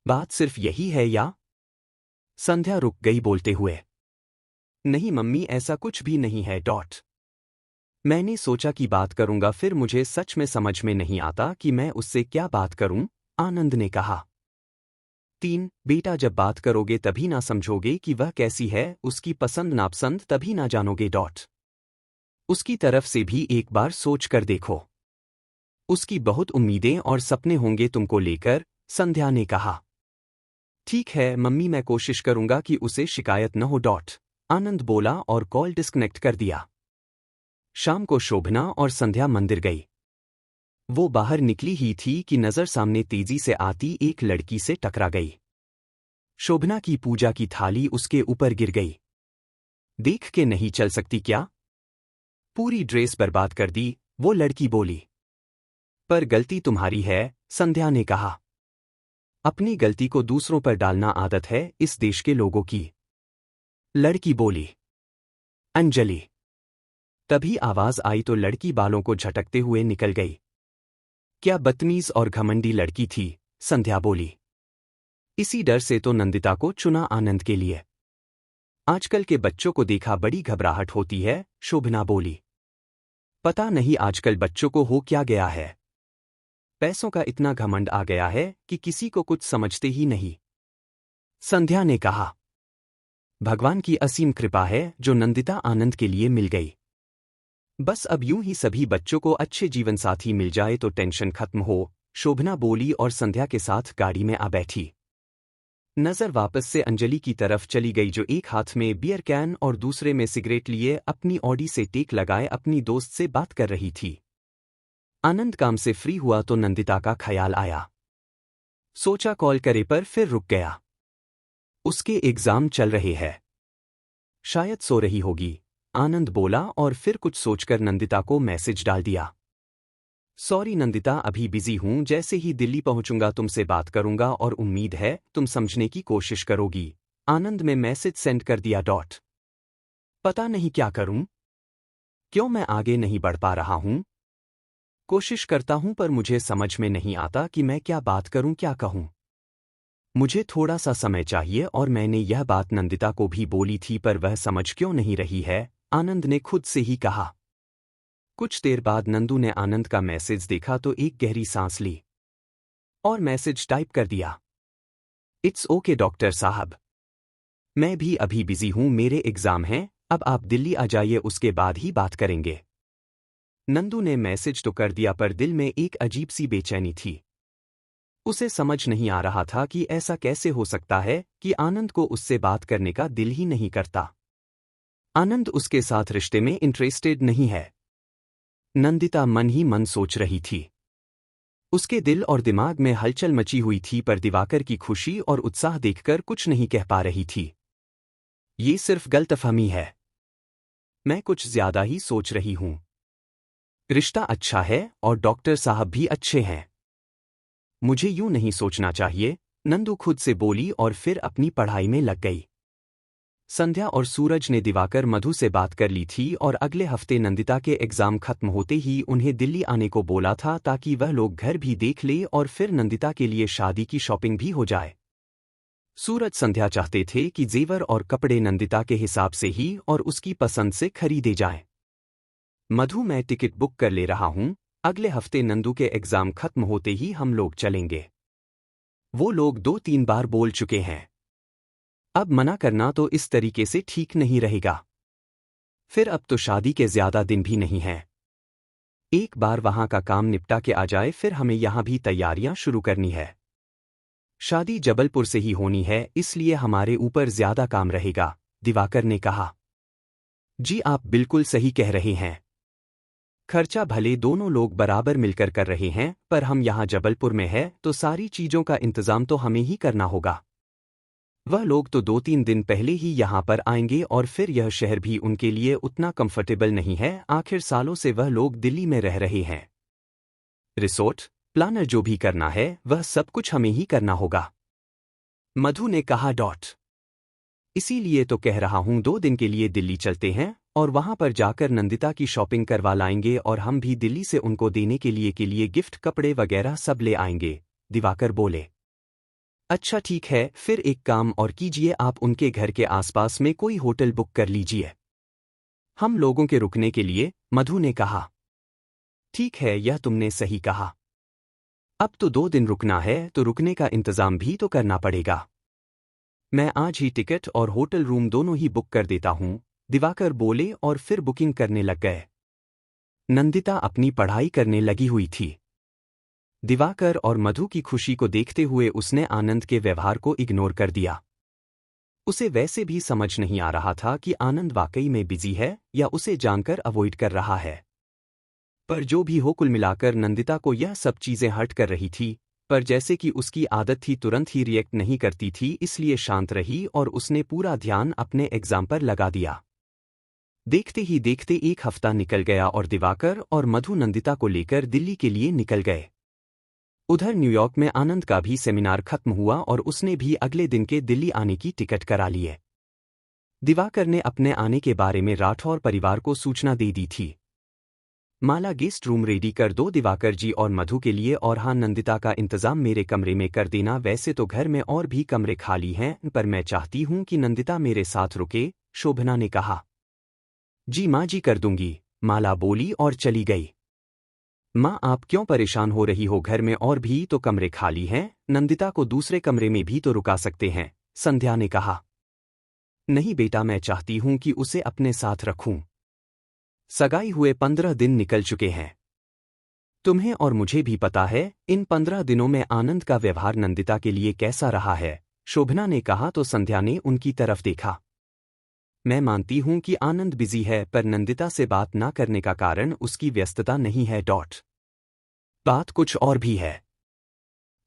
बात सिर्फ यही है या? संध्या रुक गई बोलते हुए। नहीं मम्मी ऐसा कुछ भी नहीं है डॉट। मैंने सोचा कि बात करूंगा, फिर मुझे सच में समझ में नहीं आता कि मैं उससे क्या बात करूं, आनंद ने कहा। 3 बेटा जब बात करोगे तभी ना समझोगे कि वह कैसी है, उसकी पसंद नापसंद तभी ना जानोगे डॉट। उसकी तरफ से भी एक बार सोच कर देखो। उसकी बहुत उम्मीदें और सपने होंगे तुमको लेकर, संध्या ने कहा। ठीक है मम्मी, मैं कोशिश करूंगा कि उसे शिकायत न हो डॉट, आनंद बोला और कॉल डिस्कनेक्ट कर दिया। शाम को शोभना और संध्या मंदिर गई। वो बाहर निकली ही थी कि नजर सामने तेजी से आती एक लड़की से टकरा गई। शोभना की पूजा की थाली उसके ऊपर गिर गई। देख के नहीं चल सकती क्या? पूरी ड्रेस बर्बाद कर दी, वो लड़की बोली। पर गलती तुम्हारी है, संध्या ने कहा। अपनी गलती को दूसरों पर डालना आदत है इस देश के लोगों की, लड़की बोली। अंजलि। तभी आवाज आई तो लड़की बालों को झटकते हुए निकल गई। क्या बदतमीज और घमंडी लड़की थी, संध्या बोली। इसी डर से तो नंदिता को चुना आनंद के लिए। आजकल के बच्चों को देखा बड़ी घबराहट होती है, शोभना बोली। पता नहीं आजकल बच्चों को हो क्या गया है। पैसों का इतना घमंड आ गया है कि किसी को कुछ समझते ही नहीं, संध्या ने कहा। भगवान की असीम कृपा है जो नंदिता आनंद के लिए मिल गई। बस अब यूं ही सभी बच्चों को अच्छे जीवन साथी मिल जाए तो टेंशन खत्म हो, शोभना बोली और संध्या के साथ गाड़ी में आ बैठी। नजर वापस से अंजलि की तरफ चली गई जो एक हाथ में बियर कैन और दूसरे में सिगरेट लिए अपनी ऑडी से टेक लगाए अपनी दोस्त से बात कर रही थी। आनंद काम से फ्री हुआ तो नंदिता का ख्याल आया। सोचा कॉल करे पर फिर रुक गया। उसके एग्जाम चल रहे हैं। शायद सो रही होगी, आनंद बोला और फिर कुछ सोचकर नंदिता को मैसेज डाल दिया। सॉरी नंदिता, अभी बिजी हूं, जैसे ही दिल्ली पहुंचूंगा तुमसे बात करूंगा और उम्मीद है तुम समझने की कोशिश करोगी। आनंद में मैसेज सेंड कर दिया। पता नहीं क्या करूं, क्यों मैं आगे नहीं बढ़ पा रहा हूं। कोशिश करता हूं पर मुझे समझ में नहीं आता कि मैं क्या बात करूं, क्या कहूं। मुझे थोड़ा सा समय चाहिए और मैंने यह बात नंदिता को भी बोली थी पर वह समझ क्यों नहीं रही है, आनंद ने खुद से ही कहा। कुछ देर बाद नंदू ने आनंद का मैसेज देखा तो एक गहरी सांस ली और मैसेज टाइप कर दिया। इट्स ओके डॉक्टर साहब, मैं भी अभी बिजी हूं, मेरे एग्जाम हैं, अब आप दिल्ली आ जाइए, उसके बाद ही बात करेंगे। नंदू ने मैसेज तो कर दिया पर दिल में एक अजीब सी बेचैनी थी। उसे समझ नहीं आ रहा था कि ऐसा कैसे हो सकता है कि आनंद को उससे बात करने का दिल ही नहीं करता। आनंद उसके साथ रिश्ते में इंटरेस्टेड नहीं है। नंदिता मन ही मन सोच रही थी। उसके दिल और दिमाग में हलचल मची हुई थी पर दिवाकर की खुशी और उत्साह देखकर कुछ नहीं कह पा रही थी। ये सिर्फ गलतफहमी है। मैं कुछ ज्यादा ही सोच रही हूं। रिश्ता अच्छा है और डॉक्टर साहब भी अच्छे हैं। मुझे यूं नहीं सोचना चाहिए, नंदू खुद से बोली और फिर अपनी पढ़ाई में लग गई। संध्या और सूरज ने दिवाकर मधु से बात कर ली थी और अगले हफ्ते नंदिता के एग्जाम खत्म होते ही उन्हें दिल्ली आने को बोला था ताकि वह लोग घर भी देख ले और फिर नंदिता के लिए शादी की शॉपिंग भी हो जाए। सूरज संध्या चाहते थे कि जेवर और कपड़े नंदिता के हिसाब से ही और उसकी पसंद से खरीदे जाएं। मधु, मैं टिकट बुक कर ले रहा हूं, अगले हफ्ते नंदू के एग्जाम खत्म होते ही हम लोग चलेंगे। वो लोग 2-3 बार बोल चुके हैं। अब मना करना तो इस तरीके से ठीक नहीं रहेगा। फिर अब तो शादी के ज्यादा दिन भी नहीं हैं। एक बार वहां का काम निपटा के आ जाए फिर हमें यहां भी तैयारियां शुरू करनी है। शादी जबलपुर से ही होनी है इसलिए हमारे ऊपर ज्यादा काम रहेगा, दिवाकर ने कहा। जी आप बिल्कुल सही कह रहे हैं। खर्चा भले दोनों लोग बराबर मिलकर कर रहे हैं पर हम यहाँ जबलपुर में है तो सारी चीजों का इंतजाम तो हमें ही करना होगा। वह लोग तो 2-3 दिन पहले ही यहाँ पर आएंगे और फिर यह शहर भी उनके लिए उतना कंफर्टेबल नहीं है, आखिर सालों से वह लोग दिल्ली में रह रहे हैं। रिसोर्ट प्लानर जो भी करना है वह सब कुछ हमें ही करना होगा, मधु ने कहा। इसीलिए तो कह रहा हूं 2 दिन के लिए दिल्ली चलते हैं और वहां पर जाकर नंदिता की शॉपिंग करवा लाएंगे और हम भी दिल्ली से उनको देने के लिए गिफ्ट कपड़े वगैरह सब ले आएंगे, दिवाकर बोले। अच्छा ठीक है, फिर एक काम और कीजिए, आप उनके घर के आसपास में कोई होटल बुक कर लीजिए हम लोगों के रुकने के लिए, मधु ने कहा। ठीक है, यह तुमने सही कहा। अब तो 2 दिन रुकना है तो रुकने का इंतजाम भी तो करना पड़ेगा। मैं आज ही टिकट और होटल रूम दोनों ही बुक कर देता हूं, दिवाकर बोले और फिर बुकिंग करने लग गए। नंदिता अपनी पढ़ाई करने लगी हुई थी। दिवाकर और मधु की खुशी को देखते हुए उसने आनंद के व्यवहार को इग्नोर कर दिया। उसे वैसे भी समझ नहीं आ रहा था कि आनंद वाकई में बिजी है या उसे जानकर अवॉइड कर रहा है। पर जो भी हो, कुल मिलाकर नंदिता को यह सब चीजें हर्ट कर रही थी, पर जैसे कि उसकी आदत थी तुरंत ही रिएक्ट नहीं करती थी इसलिए शांत रही और उसने पूरा ध्यान अपने एग्जाम पर लगा दिया। देखते ही देखते एक हफ्ता निकल गया और दिवाकर और मधु नंदिता को लेकर दिल्ली के लिए निकल गए। उधर न्यूयॉर्क में आनंद का भी सेमिनार खत्म हुआ और उसने भी अगले दिन के दिल्ली आने की टिकट करा लिए। दिवाकर ने अपने आने के बारे में राठौर परिवार को सूचना दे दी थी। माला, गेस्ट रूम रेडी कर दो दिवाकर जी और मधु के लिए, और हाँ नंदिता का इंतजाम मेरे कमरे में कर देना। वैसे तो घर में और भी कमरे खाली हैं पर मैं चाहती हूं कि नंदिता मेरे साथ रुके, शोभना ने कहा। जी माँ जी कर दूंगी, माला बोली और चली गई। माँ आप क्यों परेशान हो रही हो, घर में और भी तो कमरे खाली हैं, नंदिता को दूसरे कमरे में भी तो रुका सकते हैं, संध्या ने कहा। नहीं बेटा, मैं चाहती हूं कि उसे अपने साथ रखूं। सगाई हुए 15 दिन निकल चुके हैं। तुम्हें और मुझे भी पता है इन 15 दिनों में आनंद का व्यवहार नंदिता के लिए कैसा रहा है, शोभना ने कहा तो संध्या ने उनकी तरफ देखा। मैं मानती हूं कि आनंद बिजी है, पर नंदिता से बात ना करने का कारण उसकी व्यस्तता नहीं है। बात कुछ और भी है।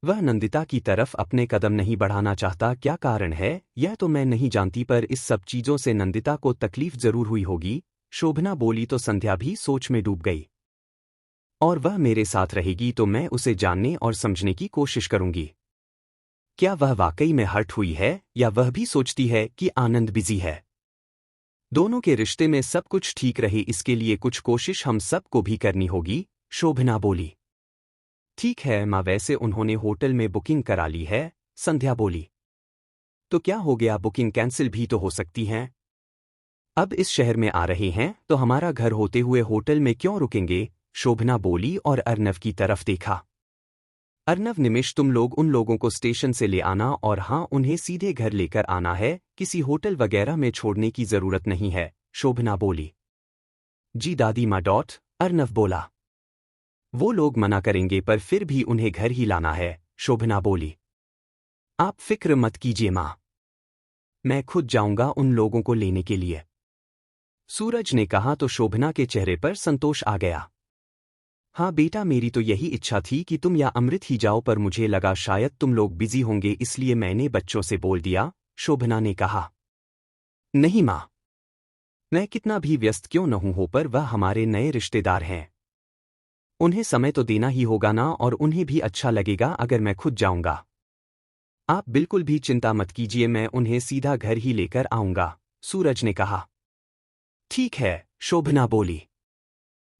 वह नंदिता की तरफ अपने कदम नहीं बढ़ाना चाहता। क्या कारण है यह तो मैं नहीं जानती, पर इस सब चीजों से नंदिता को तकलीफ जरूर हुई होगी, शोभना बोली तो संध्या भी सोच में डूब गई। और वह मेरे साथ रहेगी तो मैं उसे जानने और समझने की कोशिश करूंगी। क्या वह वाकई में हर्ट हुई है या वह भी सोचती है कि आनंद बिजी है। दोनों के रिश्ते में सब कुछ ठीक रहे इसके लिए कुछ कोशिश हम सबको भी करनी होगी, शोभना बोली। ठीक है माँ, वैसे उन्होंने होटल में बुकिंग करा ली है, संध्या बोली। तो क्या हो गया, बुकिंग कैंसिल भी तो हो सकती है। अब इस शहर में आ रहे हैं तो हमारा घर होते हुए होटल में क्यों रुकेंगे, शोभना बोली और अर्नव की तरफ देखा। अर्नव, निमिष तुम लोग उन लोगों को स्टेशन से ले आना और हाँ, उन्हें सीधे घर लेकर आना है, किसी होटल वगैरह में छोड़ने की जरूरत नहीं है, शोभना बोली। जी दादी माँ। अर्नव बोला। वो लोग मना करेंगे पर फिर भी उन्हें घर ही लाना है, शोभना बोली। आप फिक्र मत कीजिए माँ, मैं खुद जाऊंगा उन लोगों को लेने के लिए, सूरज ने कहा तो शोभना के चेहरे पर संतोष आ गया। हाँ बेटा, मेरी तो यही इच्छा थी कि तुम या अमृत ही जाओ, पर मुझे लगा शायद तुम लोग बिजी होंगे इसलिए मैंने बच्चों से बोल दिया, शोभना ने कहा। नहीं माँ, मैं कितना भी व्यस्त क्यों न हूं पर वह हमारे नए रिश्तेदार हैं, उन्हें समय तो देना ही होगा ना, और उन्हें भी अच्छा लगेगा अगर मैं खुद जाऊंगा। आप बिल्कुल भी चिंता मत कीजिए, मैं उन्हें सीधा घर ही लेकर आऊंगा, सूरज ने कहा। ठीक है, शोभना बोली।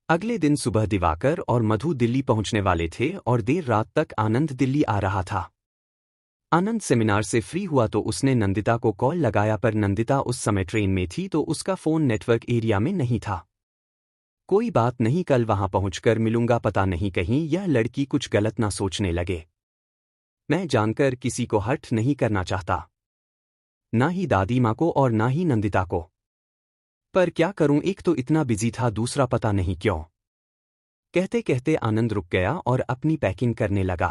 अगले दिन सुबह दिवाकर और मधु दिल्ली पहुंचने वाले थे और देर रात तक आनंद दिल्ली आ रहा था। आनंद सेमिनार से फ्री हुआ तो उसने नंदिता को कॉल लगाया, पर नंदिता उस समय ट्रेन में थी तो उसका फोन नेटवर्क एरिया में नहीं था। कोई बात नहीं, कल वहां पहुंचकर मिलूंगा, पता नहीं कहीं यह लड़की कुछ गलत ना सोचने लगे। मैं जानकर किसी को हर्ट नहीं करना चाहता, ना ही दादी माँ को और ना ही नंदिता को। पर क्या करूं, एक तो इतना बिजी था, दूसरा पता नहीं क्यों। कहते कहते आनंद रुक गया और अपनी पैकिंग करने लगा।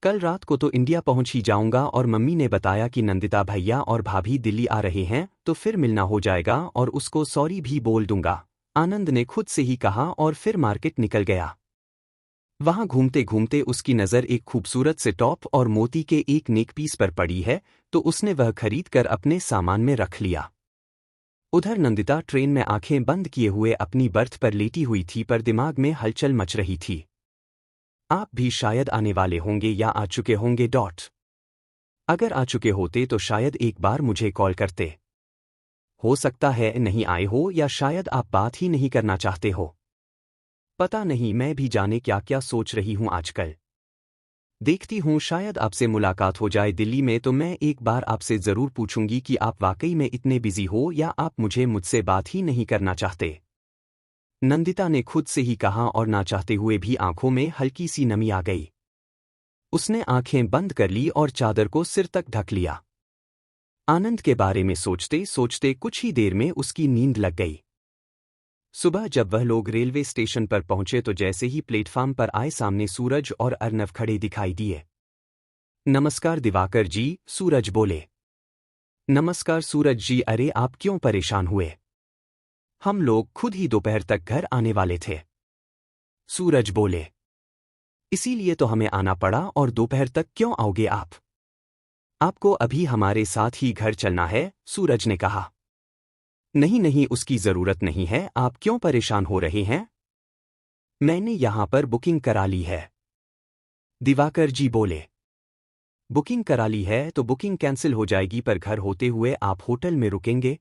कल रात को तो इंडिया पहुंच ही जाऊंगा और मम्मी ने बताया कि नंदिता भैया और भाभी दिल्ली आ रहे हैं तो फिर मिलना हो जाएगा और उसको सॉरी भी बोल दूंगा, आनंद ने खुद से ही कहा और फिर मार्केट निकल गया। वहां घूमते घूमते उसकी नज़र एक खूबसूरत से टॉप और मोती के एक नेक पीस पर पड़ी है तो उसने वह खरीद कर अपने सामान में रख लिया। उधर नंदिता ट्रेन में आंखें बंद किए हुए अपनी बर्थ पर लेटी हुई थी, पर दिमाग में हलचल मच रही थी। आप भी शायद आने वाले होंगे या आ चुके होंगे। अगर आ चुके होते तो शायद एक बार मुझे कॉल करते। हो सकता है नहीं आए हो या शायद आप बात ही नहीं करना चाहते हो। पता नहीं, मैं भी जाने क्या क्या सोच रही हूं आजकल। देखती हूं शायद आपसे मुलाकात हो जाए दिल्ली में तो मैं एक बार आपसे जरूर पूछूंगी कि आप वाकई में इतने बिजी हो या आप मुझसे बात ही नहीं करना चाहते, नंदिता ने खुद से ही कहा और ना चाहते हुए भी आंखों में हल्की सी नमी आ गई। उसने आंखें बंद कर ली और चादर को सिर तक ढक लिया। आनंद के बारे में सोचते सोचते कुछ ही देर में उसकी नींद लग गई। सुबह जब वह लोग रेलवे स्टेशन पर पहुंचे तो जैसे ही प्लेटफार्म पर आए सामने सूरज और अर्नव खड़े दिखाई दिए। नमस्कार दिवाकर जी, सूरज बोले। नमस्कार सूरज जी, अरे आप क्यों परेशान हुए, हम लोग खुद ही दोपहर तक घर आने वाले थे, सूरज बोले। इसीलिए तो हमें आना पड़ा, और दोपहर तक क्यों आओगे आप, आपको अभी हमारे साथ ही घर चलना है, सूरज ने कहा। नहीं नहीं, उसकी जरूरत नहीं है, आप क्यों परेशान हो रहे हैं, मैंने यहां पर बुकिंग करा ली है, दिवाकर जी बोले। बुकिंग करा ली है तो बुकिंग कैंसिल हो जाएगी, पर घर होते हुए आप होटल में रुकेंगे।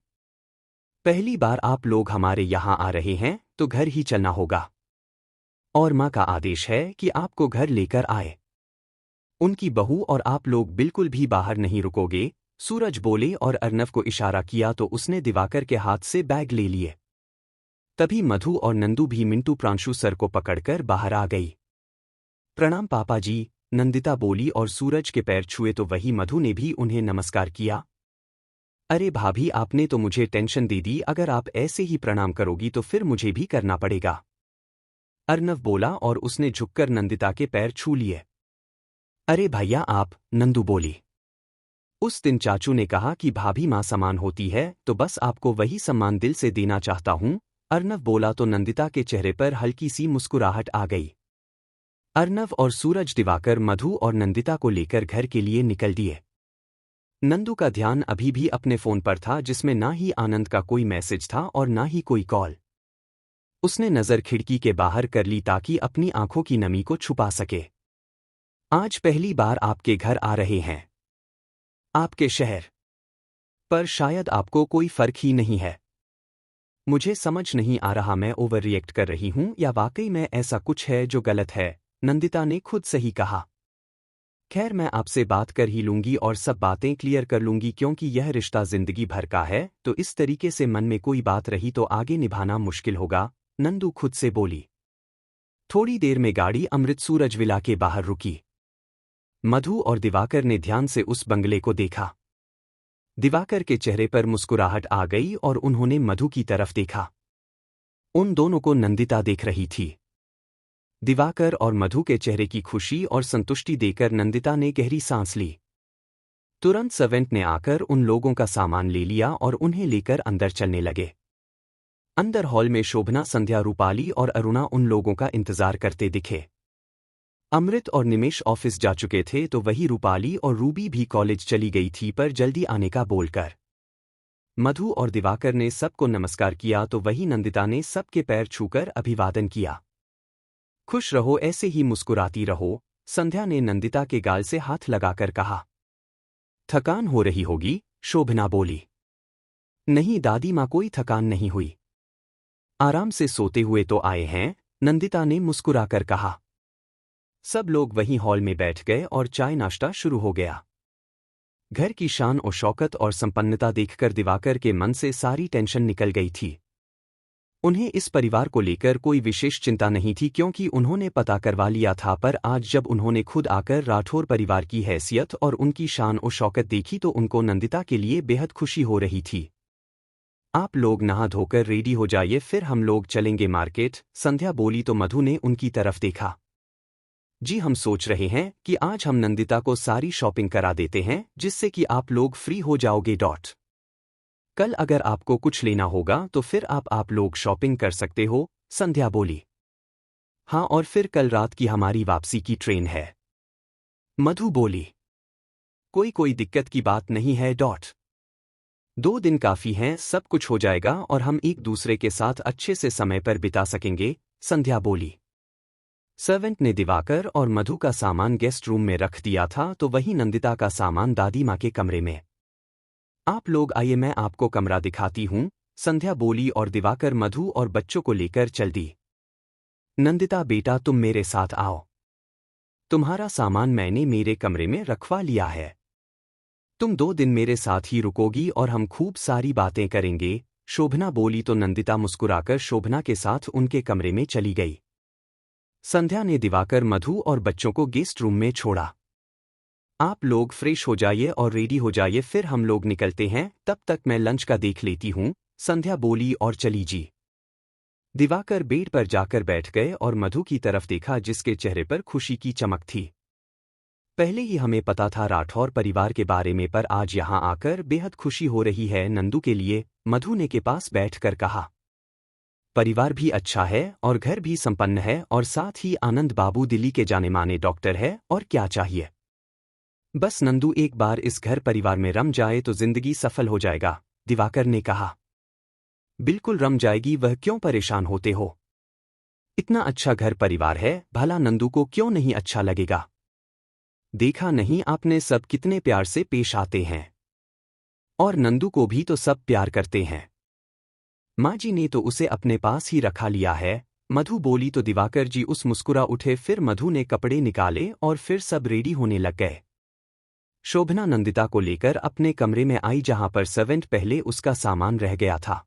पहली बार आप लोग हमारे यहां आ रहे हैं तो घर ही चलना होगा, और मां का आदेश है कि आपको घर लेकर आए। उनकी बहू और आप लोग बिल्कुल भी बाहर नहीं रुकोगे, सूरज बोले और अर्नव को इशारा किया तो उसने दिवाकर के हाथ से बैग ले लिए। तभी मधु और नंदू भी मिंटू प्रांशु सर को पकड़कर बाहर आ गई। प्रणाम पापा जी, नंदिता बोली और सूरज के पैर छुए तो वही मधु ने भी उन्हें नमस्कार किया। अरे भाभी, आपने तो मुझे टेंशन दे दी। अगर आप ऐसे ही प्रणाम करोगी तो फिर मुझे भी करना पड़ेगा, अर्नव बोला और उसने झुककर नंदिता के पैर छू लिए। अरे भैया आप, नंदू बोली। उस दिन चाचू ने कहा कि भाभी माँ समान होती है, तो बस आपको वही सम्मान दिल से देना चाहता हूँ, अर्नव बोला तो नंदिता के चेहरे पर हल्की सी मुस्कुराहट आ गई। अर्नव और सूरज, दिवाकर, मधु और नंदिता को लेकर घर के लिए निकल दिए। नंदू का ध्यान अभी भी अपने फोन पर था, जिसमें ना ही आनंद का कोई मैसेज था और ना ही कोई कॉल। उसने नजर खिड़की के बाहर कर ली ताकि अपनी आंखों की नमी को छुपा सके। आज पहली बार आपके घर आ रहे हैं, आपके शहर, पर शायद आपको कोई फर्क ही नहीं है। मुझे समझ नहीं आ रहा मैं ओवर रिएक्ट कर रही हूं या वाकई में ऐसा कुछ है जो गलत है, नंदिता ने खुद सही कहा। खैर, मैं आपसे बात कर ही लूंगी और सब बातें क्लियर कर लूंगी, क्योंकि यह रिश्ता जिंदगी भर का है, तो इस तरीके से मन में कोई बात रही तो आगे निभाना मुश्किल होगा, नंदू खुद से बोली। थोड़ी देर में गाड़ी अमृत सूरज विला के बाहर रुकी। मधु और दिवाकर ने ध्यान से उस बंगले को देखा। दिवाकर के चेहरे पर मुस्कुराहट आ गई और उन्होंने मधु की तरफ देखा। उन दोनों को नंदिता देख रही थी। दिवाकर और मधु के चेहरे की खुशी और संतुष्टि देकर नंदिता ने गहरी सांस ली। तुरंत सर्वेंट ने आकर उन लोगों का सामान ले लिया और उन्हें लेकर अंदर चलने लगे। अंदर हॉल में शोभना, संध्या, रूपाली और अरुणा उन लोगों का इंतजार करते दिखे। अमृत और निमेश ऑफिस जा चुके थे तो वही रूपाली और रूबी भी कॉलेज चली गई थी, पर जल्दी आने का बोलकर। मधु और दिवाकर ने सबको नमस्कार किया तो वही नंदिता ने सबके पैर छूकर अभिवादन किया। खुश रहो, ऐसे ही मुस्कुराती रहो, संध्या ने नंदिता के गाल से हाथ लगाकर कहा। थकान हो रही होगी, शोभना बोली। नहीं दादी माँ, कोई थकान नहीं हुई, आराम से सोते हुए तो आए हैं, नंदिता ने मुस्कुराकर कहा। सब लोग वहीं हॉल में बैठ गए और चाय नाश्ता शुरू हो गया। घर की शान और शौकत और संपन्नता देखकर दिवाकर के मन से सारी टेंशन निकल गई थी। उन्हें इस परिवार को लेकर कोई विशेष चिंता नहीं थी, क्योंकि उन्होंने पता करवा लिया था, पर आज जब उन्होंने खुद आकर राठौर परिवार की हैसियत और उनकी शान और शौकत देखी तो उनको नंदिता के लिए बेहद खुशी हो रही थी। आप लोग नहा धोकर रेडी हो जाइए, फिर हम लोग चलेंगे मार्केट, संध्या बोली तो मधु ने उनकी तरफ देखा। जी, हम सोच रहे हैं कि आज हम नंदिता को सारी शॉपिंग करा देते हैं, जिससे कि आप लोग फ्री हो जाओगे। कल अगर आपको कुछ लेना होगा तो फिर आप लोग शॉपिंग कर सकते हो, संध्या बोली। हाँ, और फिर कल रात की हमारी वापसी की ट्रेन है, मधु बोली। कोई दिक्कत की बात नहीं है। 2 दिन काफी हैं, सब कुछ हो जाएगा और हम एक दूसरे के साथ अच्छे से समय पर बिता सकेंगे, संध्या बोली। सर्वेंट ने दिवाकर और मधु का सामान गेस्ट रूम में रख दिया था तो वहीं नंदिता का सामान दादी माँ के कमरे में। आप लोग आइए, मैं आपको कमरा दिखाती हूँ, संध्या बोली और दिवाकर मधु और बच्चों को लेकर चल दी। नंदिता बेटा, तुम मेरे साथ आओ, तुम्हारा सामान मैंने मेरे कमरे में रखवा लिया है। तुम 2 दिन मेरे साथ ही रुकोगी और हम खूब सारी बातें करेंगे, शोभना बोली तो नंदिता मुस्कुराकर शोभना के साथ उनके कमरे में चली गई। संध्या ने दिवाकर, मधु और बच्चों को गेस्ट रूम में छोड़ा। आप लोग फ्रेश हो जाइए और रेडी हो जाइए, फिर हम लोग निकलते हैं, तब तक मैं लंच का देख लेती हूँ, संध्या बोली और चली जी। दिवाकर बेड पर जाकर बैठ गए और मधु की तरफ देखा, जिसके चेहरे पर खुशी की चमक थी। पहले ही हमें पता था राठौर परिवार के बारे में, पर आज यहाँ आकर बेहद खुशी हो रही है नंदू के लिए, मधु ने के पास बैठकर कहा। परिवार भी अच्छा है और घर भी संपन्न है और साथ ही आनंद बाबू दिल्ली के जाने माने डॉक्टर है, और क्या चाहिए। बस नंदू एक बार इस घर परिवार में रम जाए तो जिंदगी सफल हो जाएगा, दिवाकर ने कहा। बिल्कुल रम जाएगी, वह क्यों परेशान होते हो। इतना अच्छा घर परिवार है, भला नंदू को क्यों नहीं अच्छा लगेगा। देखा नहीं आपने, सब कितने प्यार से पेश आते हैं, और नंदू को भी तो सब प्यार करते हैं। माँ जी ने तो उसे अपने पास ही रखा लिया है, मधु बोली तो दिवाकर जी उस मुस्कुरा उठे। फिर मधु ने कपड़े निकाले और फिर सब रेडी होने लग गए। शोभना नंदिता को लेकर अपने कमरे में आई, जहां पर सर्वेंट पहले उसका सामान रह गया था।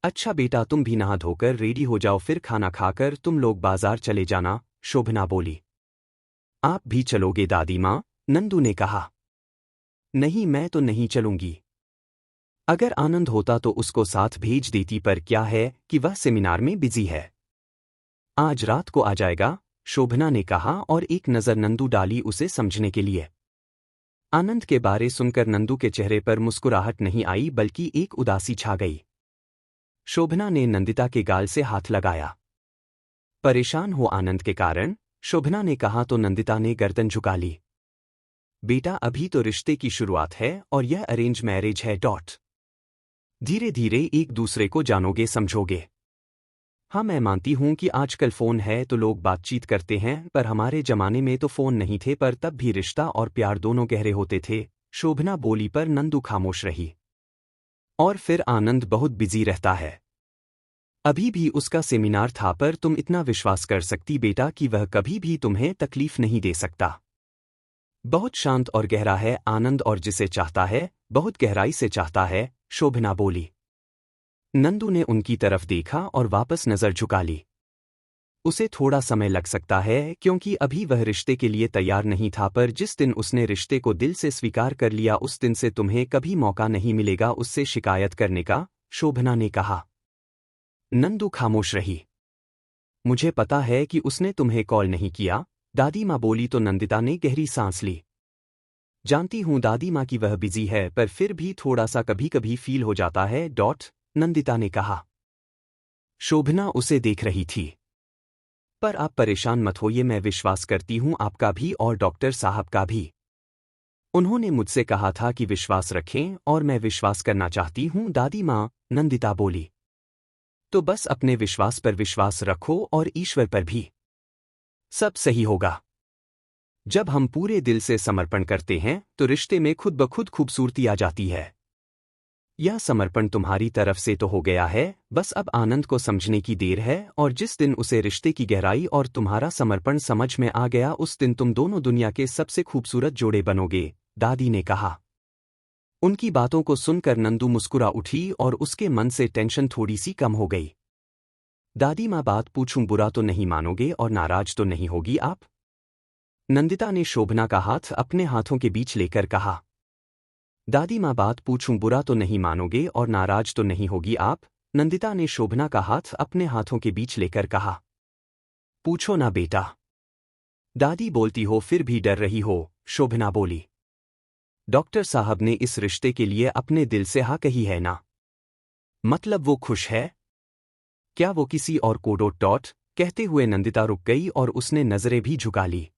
अच्छा बेटा, तुम भी नहा धोकर रेडी हो जाओ, फिर खाना खाकर तुम लोग बाजार चले जाना, शोभना बोली। आप भी चलोगे दादी माँ, नंदू ने कहा। नहीं, मैं तो नहीं चलूंगी, अगर आनंद होता तो उसको साथ भेज देती, पर क्या है कि वह सेमिनार में बिजी है। आज रात को आ जाएगा, शोभना ने कहा और एक नज़र नंदू डाली उसे समझने के लिए। आनंद के बारे सुनकर नंदू के चेहरे पर मुस्कुराहट नहीं आई बल्कि एक उदासी छा गई। शोभना ने नंदिता के गाल से हाथ लगाया। परेशान हो आनंद के कारण? शोभना ने कहा तो नंदिता ने गर्दन झुका ली। बेटा, अभी तो रिश्ते की शुरुआत है और यह अरेंज मैरिज है। धीरे धीरे एक दूसरे को जानोगे, समझोगे। हाँ, मैं मानती हूं कि आजकल फोन है तो लोग बातचीत करते हैं, पर हमारे जमाने में तो फोन नहीं थे, पर तब भी रिश्ता और प्यार दोनों गहरे होते थे। शोभना बोली, पर नंदू खामोश रही। और फिर आनंद बहुत बिजी रहता है। अभी भी उसका सेमिनार था, पर तुम इतना विश्वास कर सकती बेटा कि वह कभी भी तुम्हें तकलीफ नहीं दे सकता। बहुत शांत और गहरा है आनंद, और जिसे चाहता है बहुत गहराई से चाहता है, शोभना बोली। नंदू ने उनकी तरफ देखा और वापस नजर झुका ली। उसे थोड़ा समय लग सकता है क्योंकि अभी वह रिश्ते के लिए तैयार नहीं था, पर जिस दिन उसने रिश्ते को दिल से स्वीकार कर लिया उस दिन से तुम्हें कभी मौका नहीं मिलेगा उससे शिकायत करने का, शोभना ने कहा। नंदू खामोश रही। मुझे पता है कि उसने तुम्हें कॉल नहीं किया, दादी माँ बोली तो नंदिता ने गहरी सांस ली। जानती हूँ दादी माँ की वह बिजी है, पर फिर भी थोड़ा सा कभी कभी फील हो जाता है। नंदिता ने कहा। शोभना उसे देख रही थी। पर आप परेशान मत होइए, मैं विश्वास करती हूँ आपका भी और डॉक्टर साहब का भी। उन्होंने मुझसे कहा था कि विश्वास रखें और मैं विश्वास करना चाहती हूँ दादी माँ, नंदिता बोली। तो बस अपने विश्वास पर विश्वास रखो और ईश्वर पर भी। सब सही होगा। जब हम पूरे दिल से समर्पण करते हैं तो रिश्ते में खुद ब खुद खूबसूरती आ जाती है। यह समर्पण तुम्हारी तरफ से तो हो गया है, बस अब आनंद को समझने की देर है, और जिस दिन उसे रिश्ते की गहराई और तुम्हारा समर्पण समझ में आ गया उस दिन तुम दोनों दुनिया के सबसे खूबसूरत जोड़े बनोगे, दादी ने कहा। उनकी बातों को सुनकर नंदू मुस्कुरा उठी और उसके मन से टेंशन थोड़ी सी कम हो गई। दादी माँ, बात पूछूं, बुरा तो नहीं मानोगे और नाराज तो नहीं होगी आप? नंदिता ने शोभना का हाथ अपने हाथों के बीच लेकर कहा। दादी माँ, बात पूछूं, बुरा तो नहीं मानोगे और नाराज तो नहीं होगी आप? नंदिता ने शोभना का हाथ अपने हाथों के बीच लेकर कहा। पूछो ना बेटा। दादी बोलती हो फिर भी डर रही हो, शोभना बोली। डॉक्टर साहब ने इस रिश्ते के लिए अपने दिल से हाँ कही है ना? मतलब वो खुश है? क्या वो किसी और को कहते हुए नंदिता रुक गई और उसने नजरें भी झुका ली।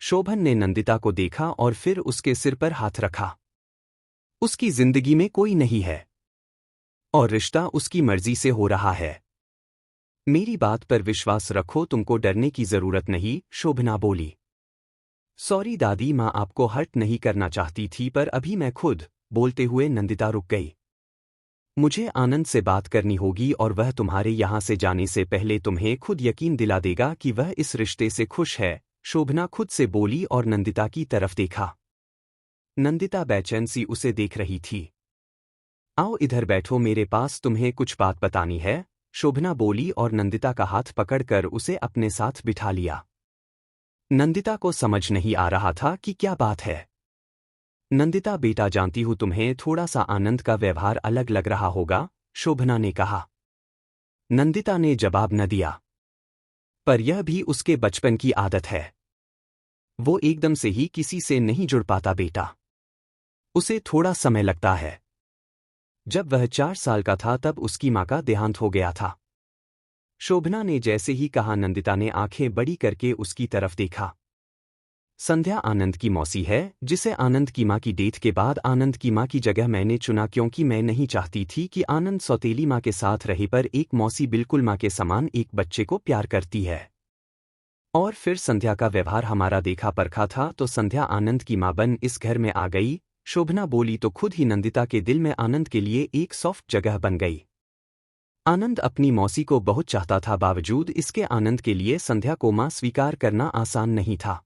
शोभन ने नंदिता को देखा और फिर उसके सिर पर हाथ रखा। उसकी जिंदगी में कोई नहीं है और रिश्ता उसकी मर्जी से हो रहा है। मेरी बात पर विश्वास रखो, तुमको डरने की जरूरत नहीं, शोभना बोली। सॉरी दादी माँ, आपको हर्ट नहीं करना चाहती थी, पर अभी मैं खुद, बोलते हुए नंदिता रुक गई। मुझे आनंद से बात करनी होगी और वह तुम्हारे यहाँ से जाने से पहले तुम्हें खुद यकीन दिला देगा कि वह इस रिश्ते से खुश है, शोभना खुद से बोली और नंदिता की तरफ देखा। नंदिता बेचैन सी उसे देख रही थी। आओ इधर बैठो, मेरे पास तुम्हें कुछ बात बतानी है, शोभना बोली और नंदिता का हाथ पकड़कर उसे अपने साथ बिठा लिया। नंदिता को समझ नहीं आ रहा था कि क्या बात है। नंदिता बेटा, जानती हूँ तुम्हें थोड़ा सा आनंद का व्यवहार अलग लग रहा होगा, शोभना ने कहा। नंदिता ने जवाब न दिया। पर यह भी उसके बचपन की आदत है। वो एकदम से ही किसी से नहीं जुड़ पाता बेटा। उसे थोड़ा समय लगता है। जब वह 4 साल का था तब उसकी माँ का देहांत हो गया था। शोभना ने जैसे ही कहा नंदिता ने आंखें बड़ी करके उसकी तरफ देखा। संध्या आनंद की मौसी है, जिसे आनंद की माँ की डेथ के बाद आनंद की माँ की जगह मैंने चुना क्योंकि मैं नहीं चाहती थी कि आनंद सौतेली माँ के साथ रहे, पर एक मौसी बिल्कुल माँ के समान एक बच्चे को प्यार करती है। और फिर संध्या का व्यवहार हमारा देखा परखा था तो संध्या आनंद की माँ बन इस घर में आ गई, शोभना बोली तो खुद ही नंदिता के दिल में आनंद के लिए एक सॉफ्ट जगह बन गई। आनंद अपनी मौसी को बहुत चाहता था, बावजूद इसके आनंद के लिए संध्या को माँ स्वीकार करना आसान नहीं था।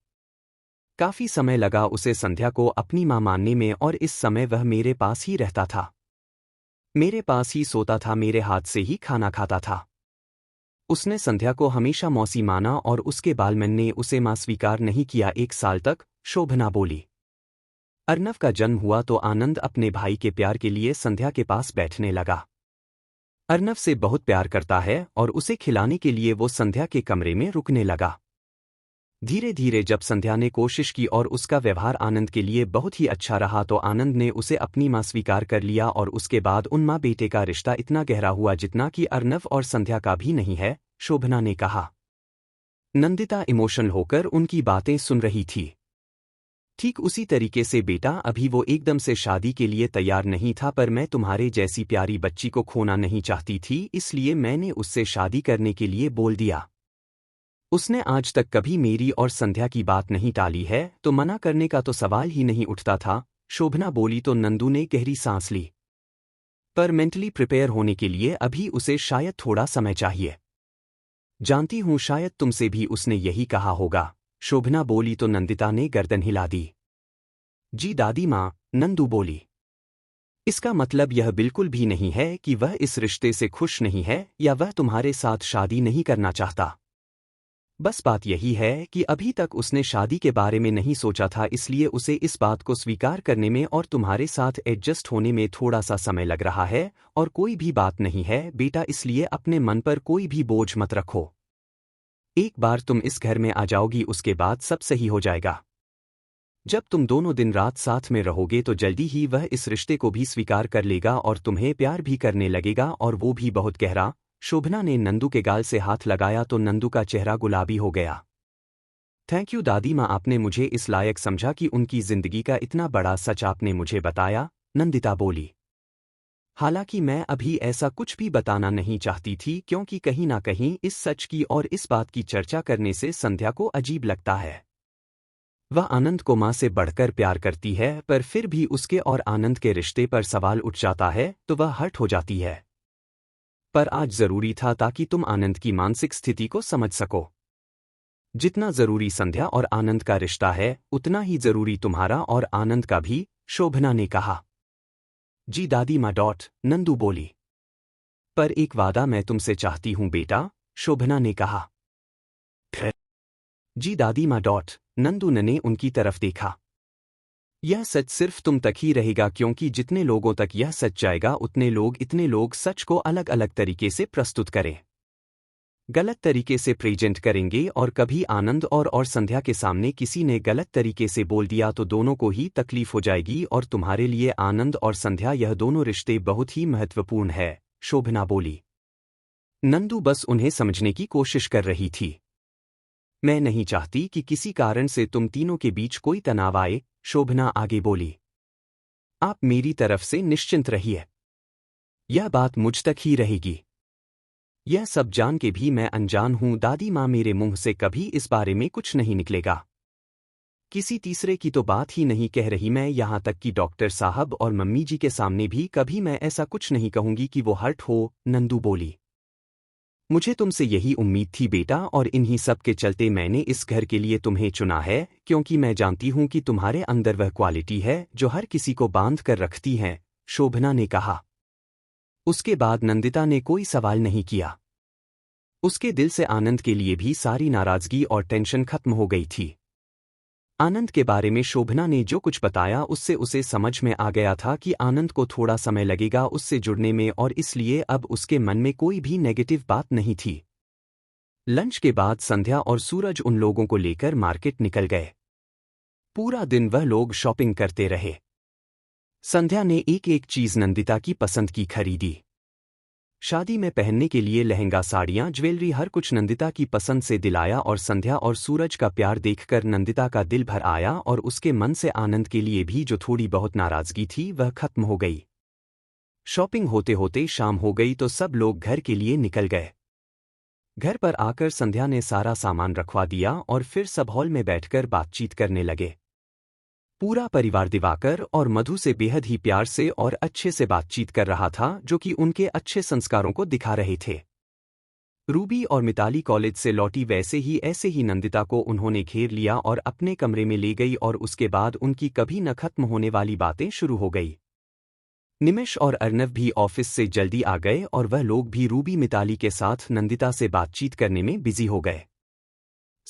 काफी समय लगा उसे संध्या को अपनी माँ मानने में, और इस समय वह मेरे पास ही रहता था, मेरे पास ही सोता था, मेरे हाथ से ही खाना खाता था। उसने संध्या को हमेशा मौसी माना और उसके बालमन ने उसे माँ स्वीकार नहीं किया 1 साल तक, शोभना बोली। अर्नव का जन्म हुआ तो आनंद अपने भाई के प्यार के लिए संध्या के पास बैठने लगा। अर्नव से बहुत प्यार करता है और उसे खिलाने के लिए वो संध्या के कमरे में रुकने लगा। धीरे धीरे जब संध्या ने कोशिश की और उसका व्यवहार आनंद के लिए बहुत ही अच्छा रहा तो आनंद ने उसे अपनी मां स्वीकार कर लिया और उसके बाद उन मां बेटे का रिश्ता इतना गहरा हुआ जितना कि अर्नव और संध्या का भी नहीं है, शोभना ने कहा। नंदिता इमोशनल होकर उनकी बातें सुन रही थी। ठीक उसी तरीके से बेटा, अभी वो एकदम से शादी के लिए तैयार नहीं था, पर मैं तुम्हारे जैसी प्यारी बच्ची को खोना नहीं चाहती थी, इसलिए मैंने उससे शादी करने के लिए बोल दिया। उसने आज तक कभी मेरी और संध्या की बात नहीं टाली है, तो मना करने का तो सवाल ही नहीं उठता था, शोभना बोली। तो नंदू ने गहरी सांस ली। पर मेंटली प्रिपेयर होने के लिए अभी उसे शायद थोड़ा समय चाहिए। जानती हूं शायद तुमसे भी उसने यही कहा होगा, शोभना बोली। तो नंदिता ने गर्दन हिला दी। जी दादी माँ, नंदू बोली। इसका मतलब यह बिल्कुल भी नहीं है कि वह इस रिश्ते से खुश नहीं है या वह तुम्हारे साथ शादी नहीं करना चाहता। बस बात यही है कि अभी तक उसने शादी के बारे में नहीं सोचा था, इसलिए उसे इस बात को स्वीकार करने में और तुम्हारे साथ एडजस्ट होने में थोड़ा सा समय लग रहा है। और कोई भी बात नहीं है बेटा, इसलिए अपने मन पर कोई भी बोझ मत रखो। एक बार तुम इस घर में आ जाओगी उसके बाद सब सही हो जाएगा। जब तुम दोनों दिन रात साथ में रहोगे तो जल्दी ही वह इस रिश्ते को भी स्वीकार कर लेगा और तुम्हें प्यार भी करने लगेगा, और वो भी बहुत गहरा। शोभना ने नंदू के गाल से हाथ लगाया तो नंदू का चेहरा गुलाबी हो गया। थैंक यू दादी माँ, आपने मुझे इस लायक समझा कि उनकी जिंदगी का इतना बड़ा सच आपने मुझे बताया, नंदिता बोली। हालांकि मैं अभी ऐसा कुछ भी बताना नहीं चाहती थी, क्योंकि कहीं ना कहीं इस सच की और इस बात की चर्चा करने से संध्या को अजीब लगता है। वह आनंद को मां से बढ़कर प्यार करती है, पर फिर भी उसके और आनंद के रिश्ते पर सवाल उठ जाता है तो वह हर्ट हो जाती है। पर आज जरूरी था ताकि तुम आनंद की मानसिक स्थिति को समझ सको। जितना जरूरी संध्या और आनंद का रिश्ता है, उतना ही जरूरी तुम्हारा और आनंद का भी, शोभना ने कहा। जी दादी माँ, नंदू बोली। पर एक वादा मैं तुमसे चाहती हूं बेटा, शोभना ने कहा। जी दादी माँ, नंदू ने उनकी तरफ देखा। यह सच सिर्फ तुम तक ही रहेगा, क्योंकि जितने लोगों तक यह सच जाएगा इतने लोग सच को अलग अलग तरीके से प्रस्तुत करें, गलत तरीके से प्रेजेंट करेंगे। और कभी आनंद और संध्या के सामने किसी ने गलत तरीके से बोल दिया तो दोनों को ही तकलीफ हो जाएगी, और तुम्हारे लिए आनंद और संध्या यह दोनों रिश्ते बहुत ही महत्वपूर्ण है, शोभना बोली। नंदू बस उन्हें समझने की कोशिश कर रही थी। मैं नहीं चाहती कि किसी कारण से तुम तीनों के बीच कोई तनाव आए, शोभना आगे बोली। आप मेरी तरफ से निश्चिंत रहिए, यह बात मुझ तक ही रहेगी। यह सब जान के भी मैं अनजान हूं दादी माँ, मेरे मुंह से कभी इस बारे में कुछ नहीं निकलेगा। किसी तीसरे की तो बात ही नहीं कह रही मैं, यहां तक कि डॉक्टर साहब और मम्मी जी के सामने भी कभी मैं ऐसा कुछ नहीं कहूंगी कि वो हर्ट हो, नंदू बोली। मुझे तुमसे यही उम्मीद थी बेटा, और इन्हीं सब के चलते मैंने इस घर के लिए तुम्हें चुना है, क्योंकि मैं जानती हूं कि तुम्हारे अंदर वह क्वालिटी है जो हर किसी को बांध कर रखती है, शोभना ने कहा। उसके बाद नंदिता ने कोई सवाल नहीं किया। उसके दिल से आनंद के लिए भी सारी नाराजगी और टेंशन खत्म हो गई थी। आनंद के बारे में शोभना ने जो कुछ बताया उससे उसे समझ में आ गया था कि आनंद को थोड़ा समय लगेगा उससे जुड़ने में, और इसलिए अब उसके मन में कोई भी नेगेटिव बात नहीं थी। लंच के बाद संध्या और सूरज उन लोगों को लेकर मार्केट निकल गए। पूरा दिन वह लोग शॉपिंग करते रहे। संध्या ने एक एक चीज नंदिता की पसंद की खरीदी। शादी में पहनने के लिए लहंगा, साड़ियां, ज्वेलरी, हर कुछ नंदिता की पसंद से दिलाया, और संध्या और सूरज का प्यार देखकर नंदिता का दिल भर आया, और उसके मन से आनंद के लिए भी जो थोड़ी बहुत नाराजगी थी वह खत्म हो गई। शॉपिंग होते होते शाम हो गई तो सब लोग घर के लिए निकल गए। घर पर आकर संध्या ने सारा सामान रखवा दिया और फिर सब हॉल में बैठकर बातचीत करने लगे। पूरा परिवार दिवाकर और मधु से बेहद ही प्यार से और अच्छे से बातचीत कर रहा था, जो कि उनके अच्छे संस्कारों को दिखा रहे थे। रूबी और मिताली कॉलेज से लौटी ऐसे ही नंदिता को उन्होंने घेर लिया और अपने कमरे में ले गई, और उसके बाद उनकी कभी न खत्म होने वाली बातें शुरू हो गई। निमिष और अर्नव भी ऑफिस से जल्दी आ गए, और वह लोग भी रूबी मिताली के साथ नंदिता से बातचीत करने में बिजी हो गए।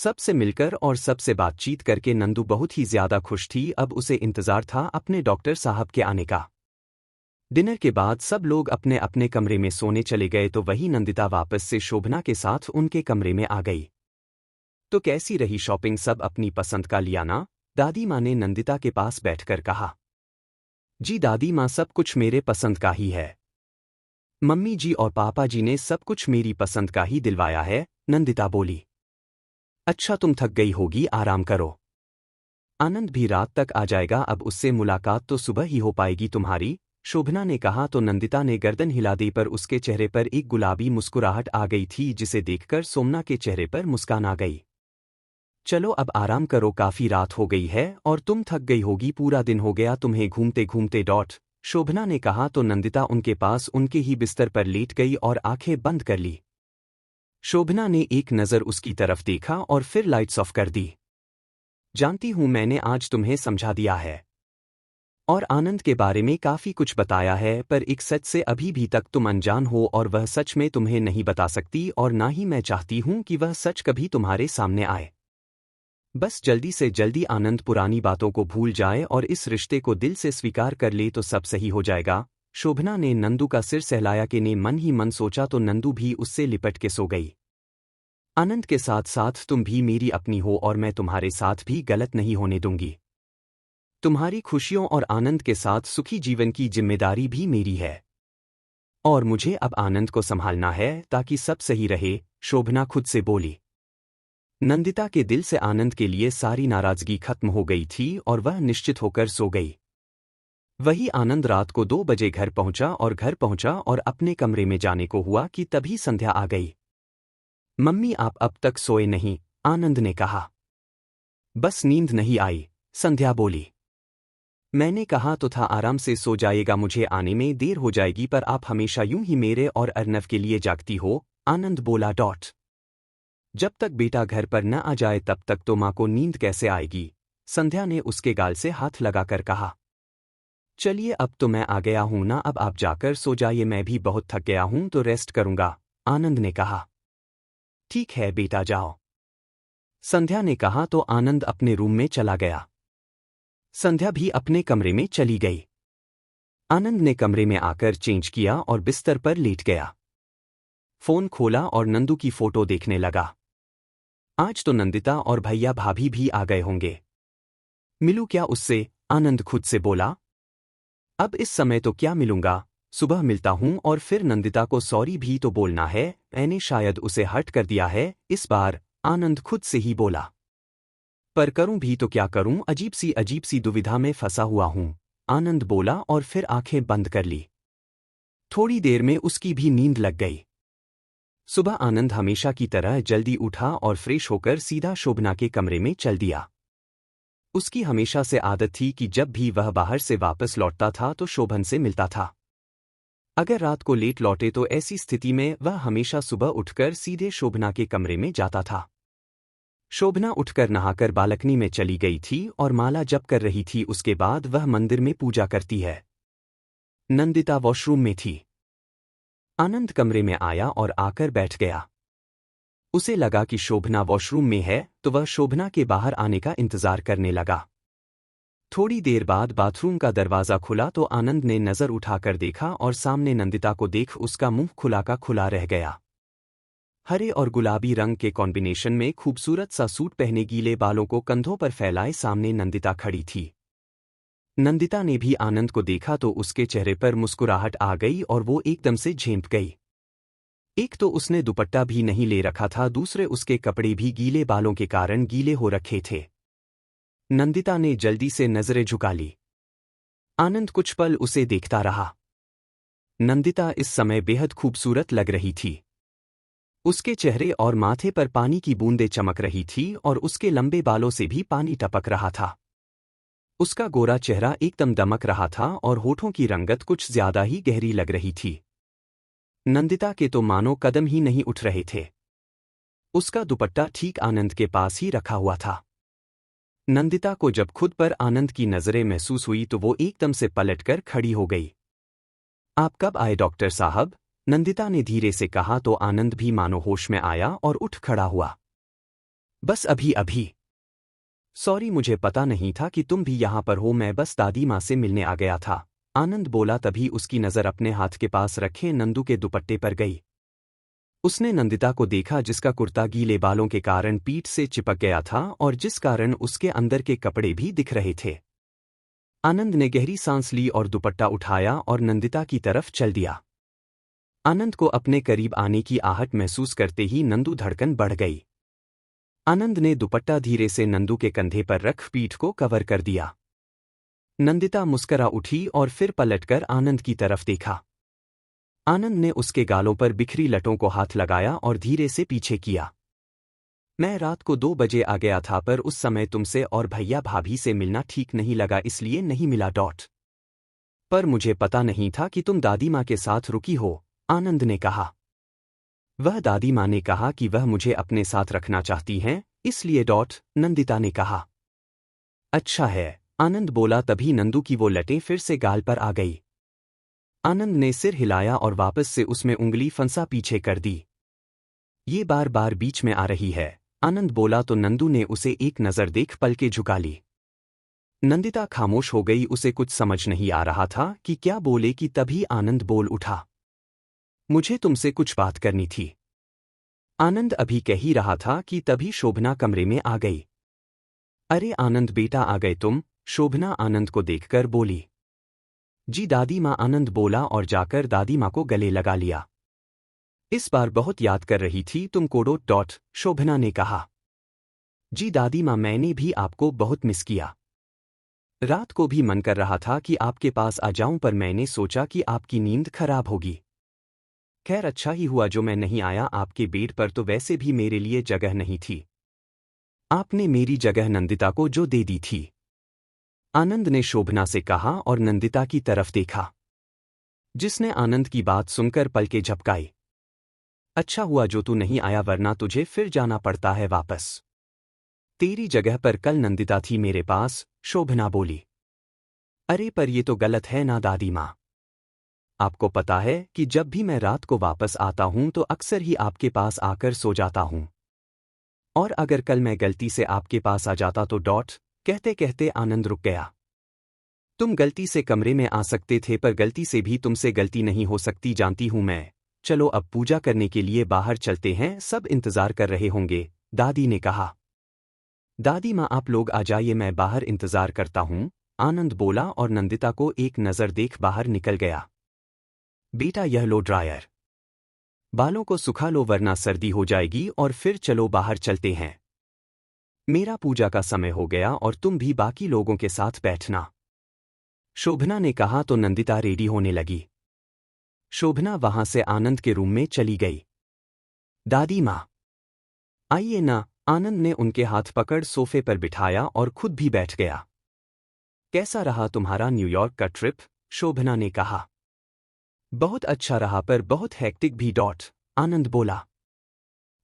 सबसे मिलकर और सबसे बातचीत करके नंदू बहुत ही ज्यादा खुश थी। अब उसे इंतजार था अपने डॉक्टर साहब के आने का। डिनर के बाद सब लोग अपने अपने कमरे में सोने चले गए तो वही नंदिता वापस से शोभना के साथ उनके कमरे में आ गई। तो कैसी रही शॉपिंग, सब अपनी पसंद का लिया ना? दादी माँ ने नंदिता के पास बैठकर कहा। जी दादी माँ, सब कुछ मेरे पसंद का ही है। मम्मी जी और पापा जी ने सब कुछ मेरी पसंद का ही दिलवाया है, नंदिता बोली। अच्छा तुम थक गई होगी, आराम करो। आनंद भी रात तक आ जाएगा, अब उससे मुलाकात तो सुबह ही हो पाएगी तुम्हारी, शोभना ने कहा तो नंदिता ने गर्दन हिला दी पर उसके चेहरे पर एक गुलाबी मुस्कुराहट आ गई थी जिसे देखकर सोमना के चेहरे पर मुस्कान आ गई। चलो अब आराम करो, काफी रात हो गई है और तुम थक गई होगी, पूरा दिन हो गया तुम्हें घूमते घूमते डॉट। शोभना ने कहा तो नंदिता उनके पास उनके ही बिस्तर पर लेट गई और आंखें बंद कर ली। शोभना ने एक नज़र उसकी तरफ देखा और फिर लाइट्स ऑफ कर दी। जानती हूं मैंने आज तुम्हें समझा दिया है और आनंद के बारे में काफी कुछ बताया है, पर एक सच से अभी भी तक तुम अनजान हो और वह सच मैं तुम्हें नहीं बता सकती और ना ही मैं चाहती हूं कि वह सच कभी तुम्हारे सामने आए। बस जल्दी से जल्दी आनंद पुरानी बातों को भूल जाए और इस रिश्ते को दिल से स्वीकार कर ले तो सब सही हो जाएगा। शोभना ने नंदू का सिर सहलाया कि ने मन ही मन सोचा तो नंदू भी उससे लिपट के सो गई। आनंद के साथ साथ तुम भी मेरी अपनी हो और मैं तुम्हारे साथ भी गलत नहीं होने दूंगी। तुम्हारी खुशियों और आनंद के साथ सुखी जीवन की जिम्मेदारी भी मेरी है और मुझे अब आनंद को संभालना है ताकि सब सही रहे, शोभना खुद से बोली। नंदिता के दिल से आनंद के लिए सारी नाराजगी खत्म हो गई थी और वह निश्चित होकर सो गई। वही आनंद रात को 2 बजे घर पहुंचा और अपने कमरे में जाने को हुआ कि तभी संध्या आ गई। मम्मी आप अब तक सोए नहीं, आनंद ने कहा। बस नींद नहीं आई, संध्या बोली। मैंने कहा तो था आराम से सो जाएगा, मुझे आने में देर हो जाएगी पर आप हमेशा यूं ही मेरे और अर्नव के लिए जागती हो, आनंद बोला डॉट। जब तक बेटा घर पर न आ जाए तब तक तो माँ को नींद कैसे आएगी, संध्या ने उसके गाल से हाथ लगाकर कहा। चलिए अब तो मैं आ गया हूं ना, अब आप जाकर सो जाइए, मैं भी बहुत थक गया हूं तो रेस्ट करूंगा, आनंद ने कहा। ठीक है बेटा जाओ, संध्या ने कहा तो आनंद अपने रूम में चला गया। संध्या भी अपने कमरे में चली गई। आनंद ने कमरे में आकर चेंज किया और बिस्तर पर लेट गया। फोन खोला और नंदू की फोटो देखने लगा। आज तो नंदिता और भैया भाभी भी आ गए होंगे। मिलूं क्या उससे, आनंद खुद से बोला। अब इस समय तो क्या मिलूंगा, सुबह मिलता हूं और फिर नंदिता को सॉरी भी तो बोलना है, मैंने शायद उसे हर्ट कर दिया है इस बार, आनंद खुद से ही बोला। पर करूं भी तो क्या करूं, अजीब सी दुविधा में फंसा हुआ हूं, आनंद बोला और फिर आंखें बंद कर ली। थोड़ी देर में उसकी भी नींद लग गई। सुबह आनंद हमेशा की तरह जल्दी उठा और फ्रेश होकर सीधा शोभना के कमरे में चल दिया। उसकी हमेशा से आदत थी कि जब भी वह बाहर से वापस लौटता था तो शोभन से मिलता था। अगर रात को लेट लौटे तो ऐसी स्थिति में वह हमेशा सुबह उठकर सीधे शोभना के कमरे में जाता था। शोभना उठकर नहाकर बालकनी में चली गई थी और माला जप कर रही थी, उसके बाद वह मंदिर में पूजा करती है। नंदिता वॉशरूम में थी। आनंद कमरे में आया और आकर बैठ गया। उसे लगा कि शोभना वॉशरूम में है तो वह शोभना के बाहर आने का इंतजार करने लगा। थोड़ी देर बाद बाथरूम का दरवाजा खुला तो आनंद ने नजर उठाकर देखा और सामने नंदिता को देख उसका मुंह खुला का खुला रह गया। हरे और गुलाबी रंग के कॉम्बिनेशन में खूबसूरत सा सूट पहने गीले बालों को कंधों पर फैलाए सामने नंदिता खड़ी थी। नंदिता ने भी आनंद को देखा तो उसके चेहरे पर मुस्कुराहट आ गई और वो एकदम से झेंप गई। एक तो उसने दुपट्टा भी नहीं ले रखा था, दूसरे उसके कपड़े भी गीले बालों के कारण गीले हो रखे थे। नंदिता ने जल्दी से नजरें झुका ली। आनंद कुछ पल उसे देखता रहा। नंदिता इस समय बेहद खूबसूरत लग रही थी। उसके चेहरे और माथे पर पानी की बूंदें चमक रही थी और उसके लंबे बालों से भी पानी टपक रहा था। उसका गोरा चेहरा एकदम दमक रहा था और होठों की रंगत कुछ ज्यादा ही गहरी लग रही थी। नंदिता के तो मानो कदम ही नहीं उठ रहे थे। उसका दुपट्टा ठीक आनंद के पास ही रखा हुआ था। नंदिता को जब खुद पर आनंद की नजरें महसूस हुई तो वो एकदम से पलटकर खड़ी हो गई। आप कब आए डॉक्टर साहब, नंदिता ने धीरे से कहा तो आनंद भी मानो होश में आया और उठ खड़ा हुआ। बस अभी अभी। सॉरी, मुझे पता नहीं था कि तुम भी यहाँ पर हो, मैं बस दादी माँ से मिलने आ गया था। आनंद बोला। तभी उसकी नज़र अपने हाथ के पास रखे नंदू के दुपट्टे पर गई। उसने नंदिता को देखा, जिसका कुर्ता गीले बालों के कारण पीठ से चिपक गया था और जिस कारण उसके अंदर के कपड़े भी दिख रहे थे। आनंद ने गहरी सांस ली और दुपट्टा उठाया और नंदिता की तरफ चल दिया। आनंद को अपने करीब आने की आहट महसूस करते ही नंदू धड़कन बढ़ गई। आनंद ने दुपट्टा धीरे से नंदू के कंधे पर रख पीठ को कवर कर दिया। नंदिता मुस्करा उठी और फिर पलटकर आनंद की तरफ देखा। आनंद ने उसके गालों पर बिखरी लटों को हाथ लगाया और धीरे से पीछे किया। मैं रात को 2 बजे आ गया था, पर उस समय तुमसे और भैया भाभी से मिलना ठीक नहीं लगा, इसलिए नहीं मिला। पर मुझे पता नहीं था कि तुम दादी माँ के साथ रुकी हो, आनंद ने कहा। वह दादी माँ ने कहा कि वह मुझे अपने साथ रखना चाहती हैं, इसलिए नंदिता ने कहा। अच्छा है, आनंद बोला। तभी नंदू की वो लटें फिर से गाल पर आ गई। आनंद ने सिर हिलाया और वापस से उसमें उंगली फंसा पीछे कर दी। ये बार बार बीच में आ रही है, आनंद बोला तो नंदू ने उसे एक नज़र देख पलके झुका ली। नंदिता खामोश हो गई, उसे कुछ समझ नहीं आ रहा था कि क्या बोले कि तभी आनंद बोल उठा। मुझे तुमसे कुछ बात करनी थी। आनंद अभी कह ही रहा था कि तभी शोभना कमरे में आ गई। अरे आनंद बेटा, आ गए तुम? शोभना आनंद को देखकर बोली। जी दादी माँ, आनंद बोला और जाकर दादी माँ को गले लगा लिया। इस बार बहुत याद कर रही थी तुमको। शोभना ने कहा। जी दादी माँ, मैंने भी आपको बहुत मिस किया। रात को भी मन कर रहा था कि आपके पास आ जाऊं, पर मैंने सोचा कि आपकी नींद खराब होगी। खैर, अच्छा ही हुआ जो मैं नहीं आया। आपके बेड पर तो वैसे भी मेरे लिए जगह नहीं थी। आपने मेरी जगह नंदिता को जो दे दी थी, आनंद ने शोभना से कहा और नंदिता की तरफ देखा, जिसने आनंद की बात सुनकर पलके झपकाई। अच्छा हुआ जो तू नहीं आया, वरना तुझे फिर जाना पड़ता है वापस। तेरी जगह पर कल नंदिता थी मेरे पास, शोभना बोली। अरे पर ये तो गलत है ना दादी माँ। आपको पता है कि जब भी मैं रात को वापस आता हूं तो अक्सर ही आपके पास आकर सो जाता हूं। और अगर कल मैं गलती से आपके पास आ जाता तो कहते कहते आनंद रुक गया। तुम गलती से कमरे में आ सकते थे, पर गलती से भी तुमसे गलती नहीं हो सकती, जानती हूं मैं। चलो अब पूजा करने के लिए बाहर चलते हैं, सब इंतजार कर रहे होंगे, दादी ने कहा। दादी माँ, आप लोग आ जाइए, मैं बाहर इंतजार करता हूं, आनंद बोला और नंदिता को एक नज़र देख बाहर निकल गया। बेटा यह लो ड्रायर, बालों को सुखा लो वरना सर्दी हो जाएगी, और फिर चलो बाहर चलते हैं। मेरा पूजा का समय हो गया और तुम भी बाकी लोगों के साथ बैठना, शोभना ने कहा तो नंदिता रेडी होने लगी। शोभना वहां से आनंद के रूम में चली गई। दादी माँ आइए ना, आनंद ने उनके हाथ पकड़ सोफे पर बिठाया और खुद भी बैठ गया। कैसा रहा तुम्हारा न्यूयॉर्क का ट्रिप? शोभना ने कहा। बहुत अच्छा रहा, पर बहुत हेक्टिक भी। आनंद बोला।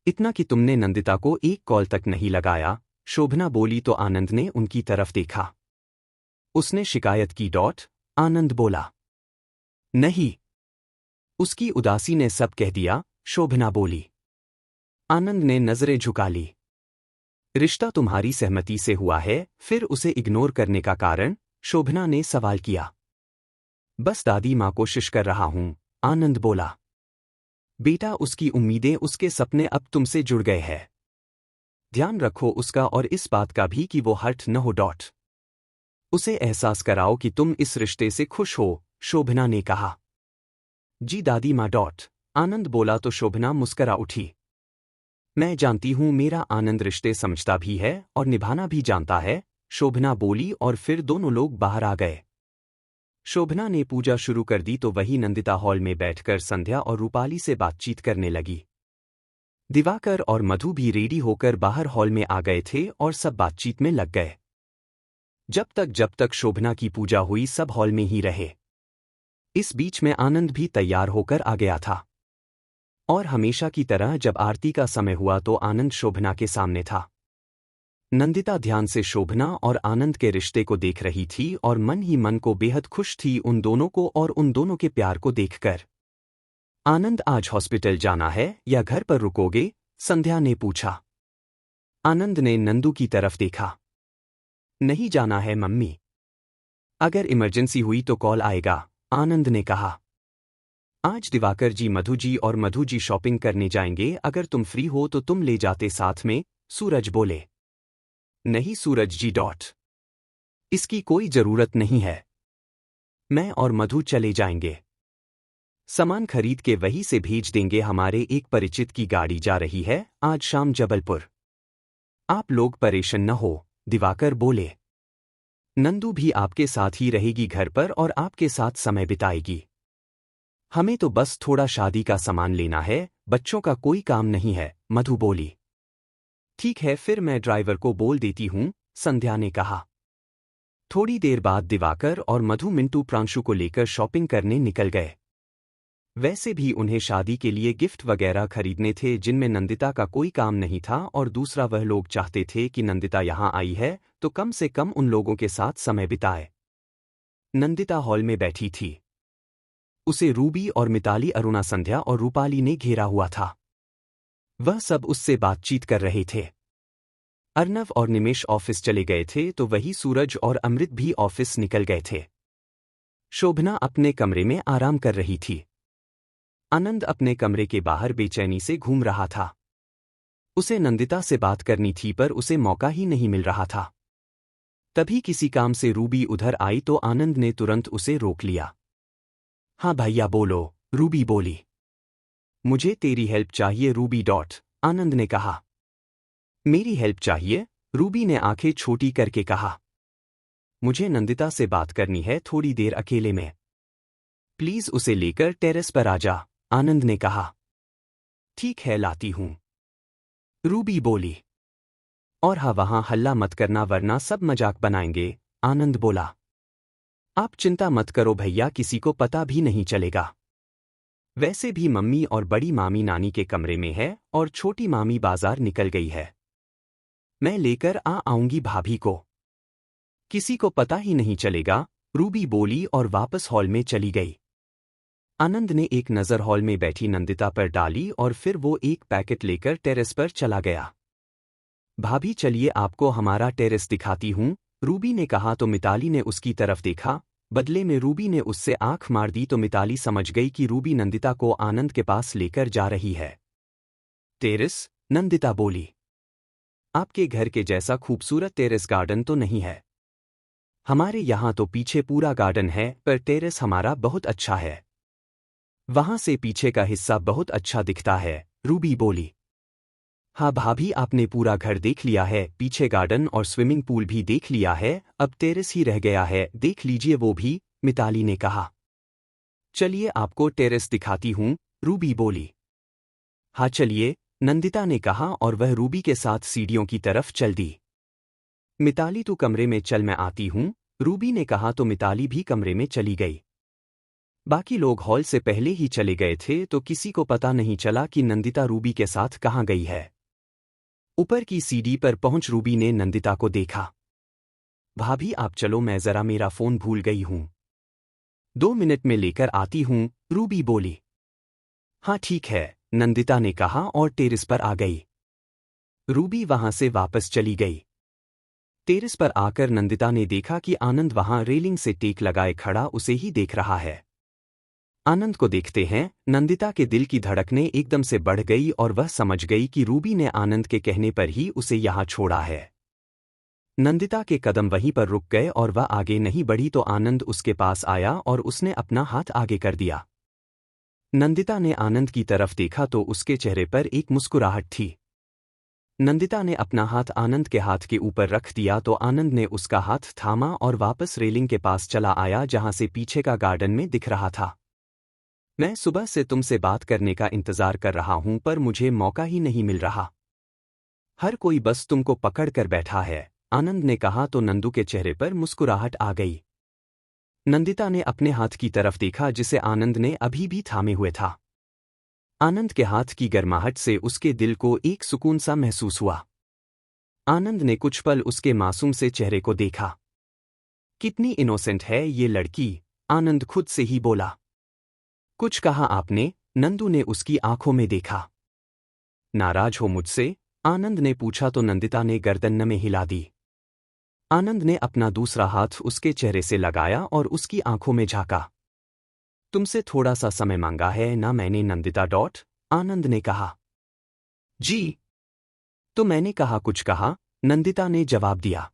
इतना कि तुमने नंदिता को एक कॉल तक नहीं लगाया, शोभना बोली तो आनंद ने उनकी तरफ देखा। उसने शिकायत की? आनंद बोला। नहीं, उसकी उदासी ने सब कह दिया, शोभना बोली। आनंद ने नजरें झुका ली। रिश्ता तुम्हारी सहमति से हुआ है, फिर उसे इग्नोर करने का कारण? शोभना ने सवाल किया। बस दादी माँ कोशिश कर रहा हूं, आनंद बोला। बेटा, उसकी उम्मीदें, उसके सपने अब तुमसे जुड़ गए हैं। ध्यान रखो उसका और इस बात का भी कि वो हर्ट न हो। उसे एहसास कराओ कि तुम इस रिश्ते से खुश हो, शोभना ने कहा। जी दादी माँ। आनंद बोला तो शोभना मुस्करा उठी। मैं जानती हूं मेरा आनंद रिश्ते समझता भी है और निभाना भी जानता है, शोभना बोली और फिर दोनों लोग बाहर आ गए। शोभना ने पूजा शुरू कर दी तो वही नंदिता हॉल में बैठकर संध्या और रूपाली से बातचीत करने लगी। दिवाकर और मधु भी रेडी होकर बाहर हॉल में आ गए थे और सब बातचीत में लग गए। जब तक शोभना की पूजा हुई सब हॉल में ही रहे। इस बीच में आनंद भी तैयार होकर आ गया था। और हमेशा की तरह जब आरती का समय हुआ तो आनंद शोभना के सामने था। नंदिता ध्यान से शोभना और आनंद के रिश्ते को देख रही थी और मन ही मन को बेहद खुश थी उन दोनों को और उन दोनों के प्यार को देखकर। आनंद, आज हॉस्पिटल जाना है या घर पर रुकोगे? संध्या ने पूछा। आनंद ने नंदू की तरफ देखा। नहीं जाना है मम्मी। अगर इमरजेंसी हुई तो कॉल आएगा, आनंद ने कहा। आज दिवाकर जी, मधु जी और मधु जी शॉपिंग करने जाएंगे, अगर तुम फ्री हो तो तुम ले जाते साथ में, सूरज बोले। नहीं सूरज जी डॉट। इसकी कोई जरूरत नहीं है। मैं और मधु चले जाएंगे। सामान खरीद के वहीं से भेज देंगे, हमारे एक परिचित की गाड़ी जा रही है आज शाम जबलपुर। आप लोग परेशान न हो, दिवाकर बोले। नंदू भी आपके साथ ही रहेगी घर पर और आपके साथ समय बिताएगी। हमें तो बस थोड़ा शादी का सामान लेना है, बच्चों का कोई काम नहीं है, मधु बोली। ठीक है फिर मैं ड्राइवर को बोल देती हूँ, संध्या ने कहा। थोड़ी देर बाद दिवाकर और मधु मिंटू प्रांशु को लेकर शॉपिंग करने निकल गए। वैसे भी उन्हें शादी के लिए गिफ्ट वगैरह खरीदने थे जिनमें नंदिता का कोई काम नहीं था, और दूसरा वह लोग चाहते थे कि नंदिता यहाँ आई है तो कम से कम उन लोगों के साथ समय बिताए। नंदिता हॉल में बैठी थी। उसे रूबी और मिताली, अरुणा, संध्या और रूपाली ने घेरा हुआ था। वह सब उससे बातचीत कर रहे थे। अर्नव और निमेश ऑफिस चले गए थे तो वही सूरज और अमृत भी ऑफिस निकल गए थे। शोभना अपने कमरे में आराम कर रही थी। आनंद अपने कमरे के बाहर बेचैनी से घूम रहा था। उसे नंदिता से बात करनी थी पर उसे मौका ही नहीं मिल रहा था। तभी किसी काम से रूबी उधर आई तो आनंद ने तुरंत उसे रोक लिया। हाँ भैया बोलो, रूबी बोली। मुझे तेरी हेल्प चाहिए रूबी डॉट, आनंद ने कहा। मेरी हेल्प चाहिए? रूबी ने आंखें छोटी करके कहा। मुझे नंदिता से बात करनी है थोड़ी देर अकेले में। प्लीज उसे लेकर टेरेस पर आ जा, आनंद ने कहा। ठीक है लाती हूं, रूबी बोली। और हाँ वहां हल्ला मत करना वरना सब मजाक बनाएंगे, आनंद बोला। आप चिंता मत करो भैया, किसी को पता भी नहीं चलेगा। वैसे भी मम्मी और बड़ी मामी नानी के कमरे में है और छोटी मामी बाजार निकल गई है। मैं लेकर आऊंगी भाभी को, किसी को पता ही नहीं चलेगा, रूबी बोली और वापस हॉल में चली गई। आनंद ने एक नज़र हॉल में बैठी नंदिता पर डाली और फिर वो एक पैकेट लेकर टेरेस पर चला गया। भाभी चलिए आपको हमारा टेरेस दिखाती हूं, रूबी ने कहा तो मिताली ने उसकी तरफ देखा। बदले में रूबी ने उससे आंख मार दी तो मिताली समझ गई कि रूबी नंदिता को आनंद के पास लेकर जा रही है। टेरेस? नंदिता बोली। आपके घर के जैसा खूबसूरत टेरेस गार्डन तो नहीं है। हमारे यहाँ तो पीछे पूरा गार्डन है पर टेरेस हमारा बहुत अच्छा है। वहां से पीछे का हिस्सा बहुत अच्छा दिखता है, रूबी बोली। हाँ भाभी आपने पूरा घर देख लिया है, पीछे गार्डन और स्विमिंग पूल भी देख लिया है, अब टेरेस ही रह गया है, देख लीजिए वो भी, मिताली ने कहा। चलिए आपको टेरेस दिखाती हूं, रूबी बोली। हाँ चलिए, नंदिता ने कहा और वह रूबी के साथ सीढ़ियों की तरफ चल दी। मिताली तू कमरे में चल मैं आती हूं, रूबी ने कहा तो मिताली भी कमरे में चली गई। बाकी लोग हॉल से पहले ही चले गए थे तो किसी को पता नहीं चला कि नंदिता रूबी के साथ कहाँ गई है। ऊपर की सीढ़ी पर पहुंच रूबी ने नंदिता को देखा। भाभी आप चलो, मैं जरा मेरा फोन भूल गई हूं। 2 मिनट में लेकर आती हूं, रूबी बोली। हाँ ठीक है, नंदिता ने कहा और टेरेस पर आ गई। रूबी वहां से वापस चली गई। टेरेस पर आकर नंदिता ने देखा कि आनंद वहां रेलिंग से टेक लगाए खड़ा उसे ही देख रहा है। आनंद को देखते हैं नंदिता के दिल की धड़कनें एकदम से बढ़ गई और वह समझ गई कि रूबी ने आनंद के कहने पर ही उसे यहाँ छोड़ा है। नंदिता के कदम वहीं पर रुक गए और वह आगे नहीं बढ़ी तो आनंद उसके पास आया और उसने अपना हाथ आगे कर दिया। नंदिता ने आनंद की तरफ देखा तो उसके चेहरे पर एक मुस्कुराहट थी। नंदिता ने अपना हाथ आनंद के हाथ के ऊपर रख दिया तो आनंद ने उसका हाथ थामा और वापस रेलिंग के पास चला आया जहां से पीछे का गार्डन में दिख रहा था। मैं सुबह से तुमसे बात करने का इंतजार कर रहा हूं पर मुझे मौका ही नहीं मिल रहा। हर कोई बस तुमको पकड़ कर बैठा है, आनंद ने कहा तो नंदू के चेहरे पर मुस्कुराहट आ गई। नंदिता ने अपने हाथ की तरफ देखा जिसे आनंद ने अभी भी थामे हुए था। आनंद के हाथ की गर्माहट से उसके दिल को एक सुकून सा महसूस हुआ। आनंद ने कुछ पल उसके मासूम से चेहरे को देखा। कितनी इनोसेंट है ये लड़की, आनंद खुद से ही बोला। कुछ कहा आपने? नंदू ने उसकी आंखों में देखा। नाराज हो मुझसे? आनंद ने पूछा तो नंदिता ने गर्दन में हिला दी। आनंद ने अपना दूसरा हाथ उसके चेहरे से लगाया और उसकी आंखों में झांका। तुमसे थोड़ा सा समय मांगा है ना मैंने नंदिता। आनंद ने कहा। जी। तो मैंने कहा कुछ कहा, नंदिता ने जवाब दिया।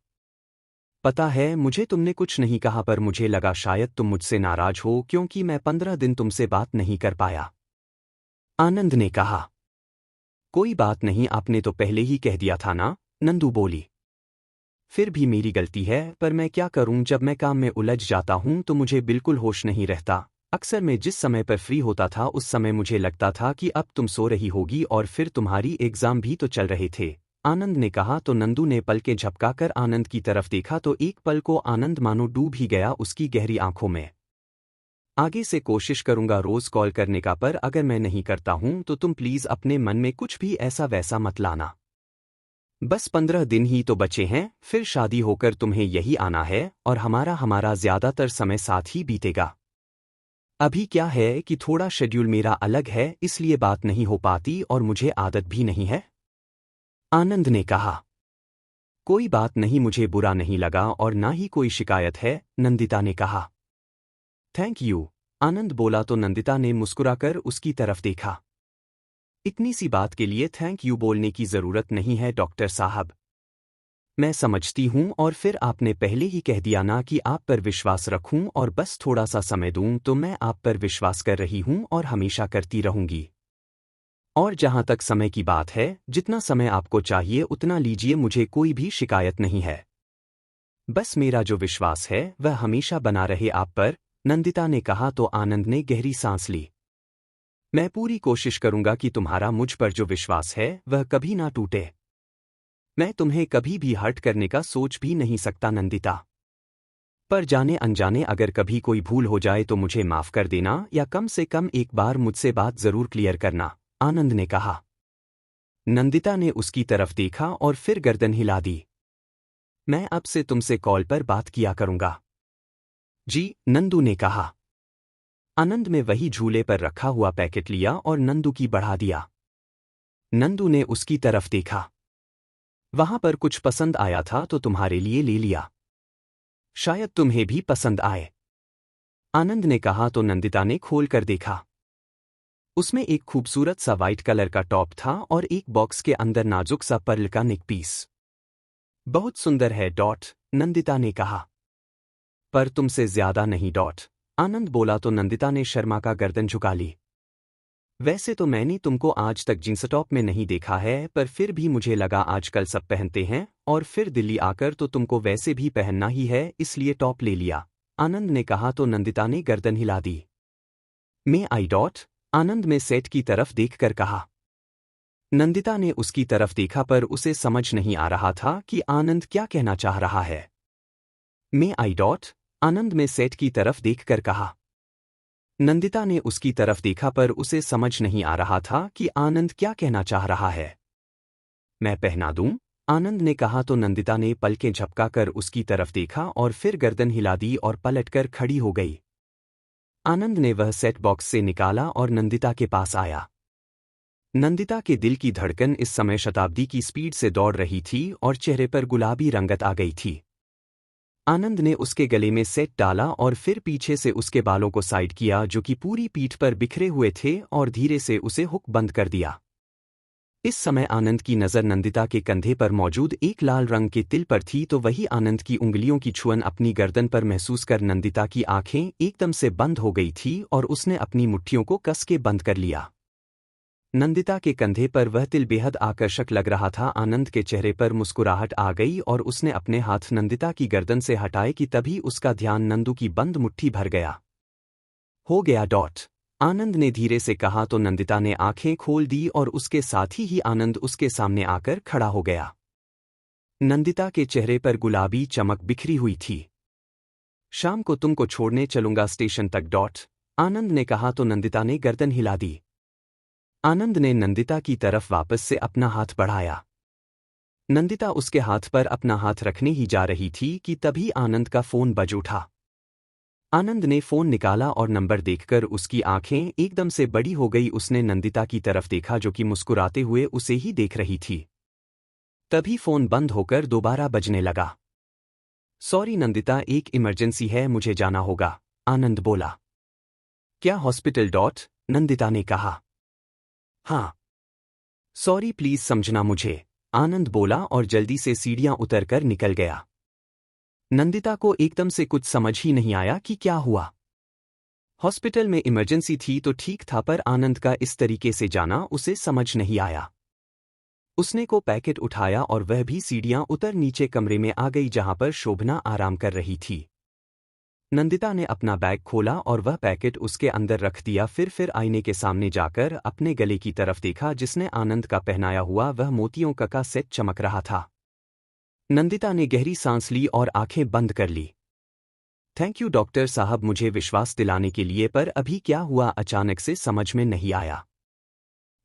पता है मुझे तुमने कुछ नहीं कहा पर मुझे लगा शायद तुम मुझसे नाराज हो क्योंकि मैं 15 दिन तुमसे बात नहीं कर पाया। आनंद ने कहा। कोई बात नहीं, आपने तो पहले ही कह दिया था ना, नंदू बोली। फिर भी मेरी गलती है पर मैं क्या करूं, जब मैं काम में उलझ जाता हूं तो मुझे बिल्कुल होश नहीं रहता। अक्सर मैं जिस समय पर फ्री होता था उस समय मुझे लगता था कि अब तुम सो रही होगी और फिर तुम्हारी एग्जाम भी तो चल रहे थे। आनंद ने कहा तो नंदू ने पलकें झपकाकर आनंद की तरफ देखा तो एक पल को आनंद मानो डूब ही गया उसकी गहरी आंखों में। आगे से कोशिश करूंगा रोज कॉल करने का, पर अगर मैं नहीं करता हूं तो तुम प्लीज अपने मन में कुछ भी ऐसा वैसा मत लाना। बस 15 दिन ही तो बचे हैं, फिर शादी होकर तुम्हें यही आना है और हमारा ज्यादातर समय साथ ही बीतेगा। अभी क्या है कि थोड़ा शेड्यूल मेरा अलग है इसलिए बात नहीं हो पाती और मुझे आदत भी नहीं है। आनंद ने कहा। कोई बात नहीं, मुझे बुरा नहीं लगा और ना ही कोई शिकायत है, नंदिता ने कहा। थैंक यू, आनंद बोला तो नंदिता ने मुस्कुराकर उसकी तरफ देखा। इतनी सी बात के लिए थैंक यू बोलने की जरूरत नहीं है डॉक्टर साहब। मैं समझती हूं और फिर आपने पहले ही कह दिया ना कि आप पर विश्वास रखूं और बस थोड़ा सा समय दूं, तो मैं आप पर विश्वास कर रही हूं और हमेशा करती रहूंगी। और जहां तक समय की बात है, जितना समय आपको चाहिए उतना लीजिए, मुझे कोई भी शिकायत नहीं है। बस मेरा जो विश्वास है वह हमेशा बना रहे आप पर, नंदिता ने कहा तो आनंद ने गहरी सांस ली। मैं पूरी कोशिश करूंगा कि तुम्हारा मुझ पर जो विश्वास है वह कभी ना टूटे। मैं तुम्हें कभी भी हर्ट करने का सोच भी नहीं सकता नंदिता। पर जाने अनजाने अगर कभी कोई भूल हो जाए तो मुझे माफ कर देना या कम से कम एक बार मुझसे बात जरूर क्लियर करना, आनंद ने कहा। नंदिता ने उसकी तरफ देखा और फिर गर्दन हिला दी। मैं अब से तुमसे कॉल पर बात किया करूंगा। जी, नंदू ने कहा। आनंद ने वही झूले पर रखा हुआ पैकेट लिया और नंदू की बढ़ा दिया। नंदू ने उसकी तरफ देखा। वहां पर कुछ पसंद आया था तो तुम्हारे लिए ले लिया। शायद तुम्हें भी पसंद आए, आनंद ने कहा तो नंदिता ने खोल कर देखा। उसमें एक खूबसूरत सा वाइट कलर का टॉप था और एक बॉक्स के अंदर नाजुक सा पर्ल का नेक पीस। बहुत सुंदर है, नंदिता ने कहा। पर तुमसे ज्यादा नहीं, आनंद बोला तो नंदिता ने शर्मा का गर्दन झुका ली। वैसे तो मैंने तुमको आज तक जींस टॉप में नहीं देखा है, पर फिर भी मुझे लगा आजकल सब पहनते हैं और फिर दिल्ली आकर तो तुमको वैसे भी पहनना ही है, इसलिए टॉप ले लिया, आनंद ने कहा तो नंदिता ने गर्दन हिला दी। मैं आई, आनंद में सेट की तरफ देखकर कहा। नंदिता ने उसकी तरफ देखा पर उसे समझ नहीं आ रहा था कि आनंद क्या कहना चाह रहा है। मैं आई, आनंद में सेट की तरफ देखकर कहा। नंदिता ने उसकी तरफ देखा पर उसे समझ नहीं आ रहा था कि आनंद क्या कहना चाह रहा है। मैं पहना दूं, आनंद ने कहा तो नंदिता ने पलकें झपकाकर उसकी तरफ देखा और फिर गर्दन हिला दी और पलटकर खड़ी हो गई। आनंद ने वह सेट बॉक्स से निकाला और नंदिता के पास आया। नंदिता के दिल की धड़कन इस समय शताब्दी की स्पीड से दौड़ रही थी और चेहरे पर गुलाबी रंगत आ गई थी। आनंद ने उसके गले में सेट डाला और फिर पीछे से उसके बालों को साइड किया जो कि पूरी पीठ पर बिखरे हुए थे और धीरे से उसे हुक बंद कर दिया। इस समय आनंद की नज़र नंदिता के कंधे पर मौजूद एक लाल रंग के तिल पर थी तो वही आनंद की उंगलियों की छुअन अपनी गर्दन पर महसूस कर नंदिता की आंखें एकदम से बंद हो गई थी और उसने अपनी मुट्ठियों को कस के बंद कर लिया। नंदिता के कंधे पर वह तिल बेहद आकर्षक लग रहा था। आनंद के चेहरे पर मुस्कुराहट आ गई और उसने अपने हाथ नंदिता की गर्दन से हटाए कि तभी उसका ध्यान नंदू की बंद मुट्ठी भर गया। हो गया, आनंद ने धीरे से कहा तो नंदिता ने आंखें खोल दी और उसके साथ ही आनंद उसके सामने आकर खड़ा हो गया। नंदिता के चेहरे पर गुलाबी चमक बिखरी हुई थी। शाम को तुमको छोड़ने चलूंगा स्टेशन तक, आनंद ने कहा तो नंदिता ने गर्दन हिला दी। आनंद ने नंदिता की तरफ वापस से अपना हाथ बढ़ाया। नंदिता उसके हाथ पर अपना हाथ रखने ही जा रही थी कि तभी आनंद का फोन बज उठा। आनंद ने फोन निकाला और नंबर देखकर उसकी आंखें एकदम से बड़ी हो गई। उसने नंदिता की तरफ देखा जो कि मुस्कुराते हुए उसे ही देख रही थी। तभी फोन बंद होकर दोबारा बजने लगा। सॉरी नंदिता, एक इमरजेंसी है, मुझे जाना होगा, आनंद बोला। क्या हॉस्पिटल? नंदिता ने कहा। हाँ। सॉरी प्लीज समझना मुझे, आनंद बोला और जल्दी से सीढ़ियां उतरकर निकल गया। नंदिता को एकदम से कुछ समझ ही नहीं आया कि क्या हुआ। हॉस्पिटल में इमरजेंसी थी तो ठीक था, पर आनंद का इस तरीके से जाना उसे समझ नहीं आया। उसने को पैकेट उठाया और वह भी सीढ़ियां उतर नीचे कमरे में आ गई जहां पर शोभना आराम कर रही थी। नंदिता ने अपना बैग खोला और वह पैकेट उसके अंदर रख दिया। फिर आईने के सामने जाकर अपने गले की तरफ देखा जिसने आनंद का पहनाया हुआ वह मोतियों का सेट चमक रहा था। नंदिता ने गहरी सांस ली और आंखें बंद कर ली। थैंक यू डॉक्टर साहब, मुझे विश्वास दिलाने के लिए, पर अभी क्या हुआ अचानक से समझ में नहीं आया,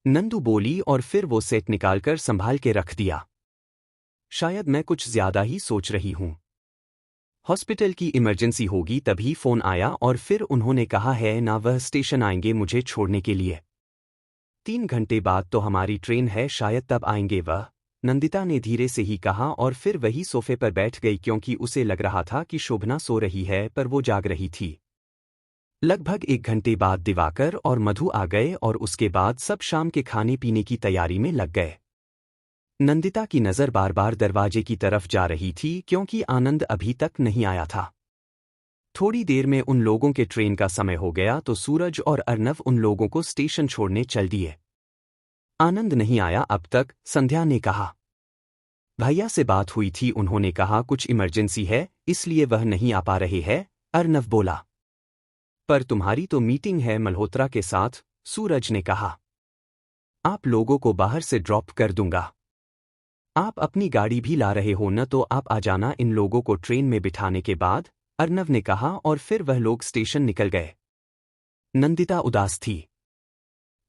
नंदू बोली और फिर वो सेट निकालकर संभाल के रख दिया। शायद मैं कुछ ज्यादा ही सोच रही हूं। हॉस्पिटल की इमरजेंसी होगी तभी फोन आया और फिर उन्होंने कहा है ना वह स्टेशन आएंगे मुझे छोड़ने के लिए। 3 घंटे बाद तो हमारी ट्रेन है, शायद तब आएंगे वह, नंदिता ने धीरे से ही कहा और फिर वही सोफे पर बैठ गई क्योंकि उसे लग रहा था कि शोभना सो रही है पर वो जाग रही थी। लगभग 1 घंटे बाद दिवाकर और मधु आ गए और उसके बाद सब शाम के खाने पीने की तैयारी में लग गए। नंदिता की नज़र बार बार दरवाजे की तरफ जा रही थी क्योंकि आनंद अभी तक नहीं आया था। थोड़ी देर में उन लोगों के ट्रेन का समय हो गया तो सूरज और अर्नव उन लोगों को स्टेशन छोड़ने चल दिए। आनंद नहीं आया अब तक, संध्या ने कहा। भैया से बात हुई थी, उन्होंने कहा कुछ इमरजेंसी है इसलिए वह नहीं आ पा रहे हैं, अर्नव बोला। पर तुम्हारी तो मीटिंग है मल्होत्रा के साथ, सूरज ने कहा। आप लोगों को बाहर से ड्रॉप कर दूंगा। आप अपनी गाड़ी भी ला रहे हो न, तो आप आ जाना इन लोगों को ट्रेन में बिठाने के बाद, अर्नव ने कहा और फिर वह लोग स्टेशन निकल गए। नंदिता उदास थी।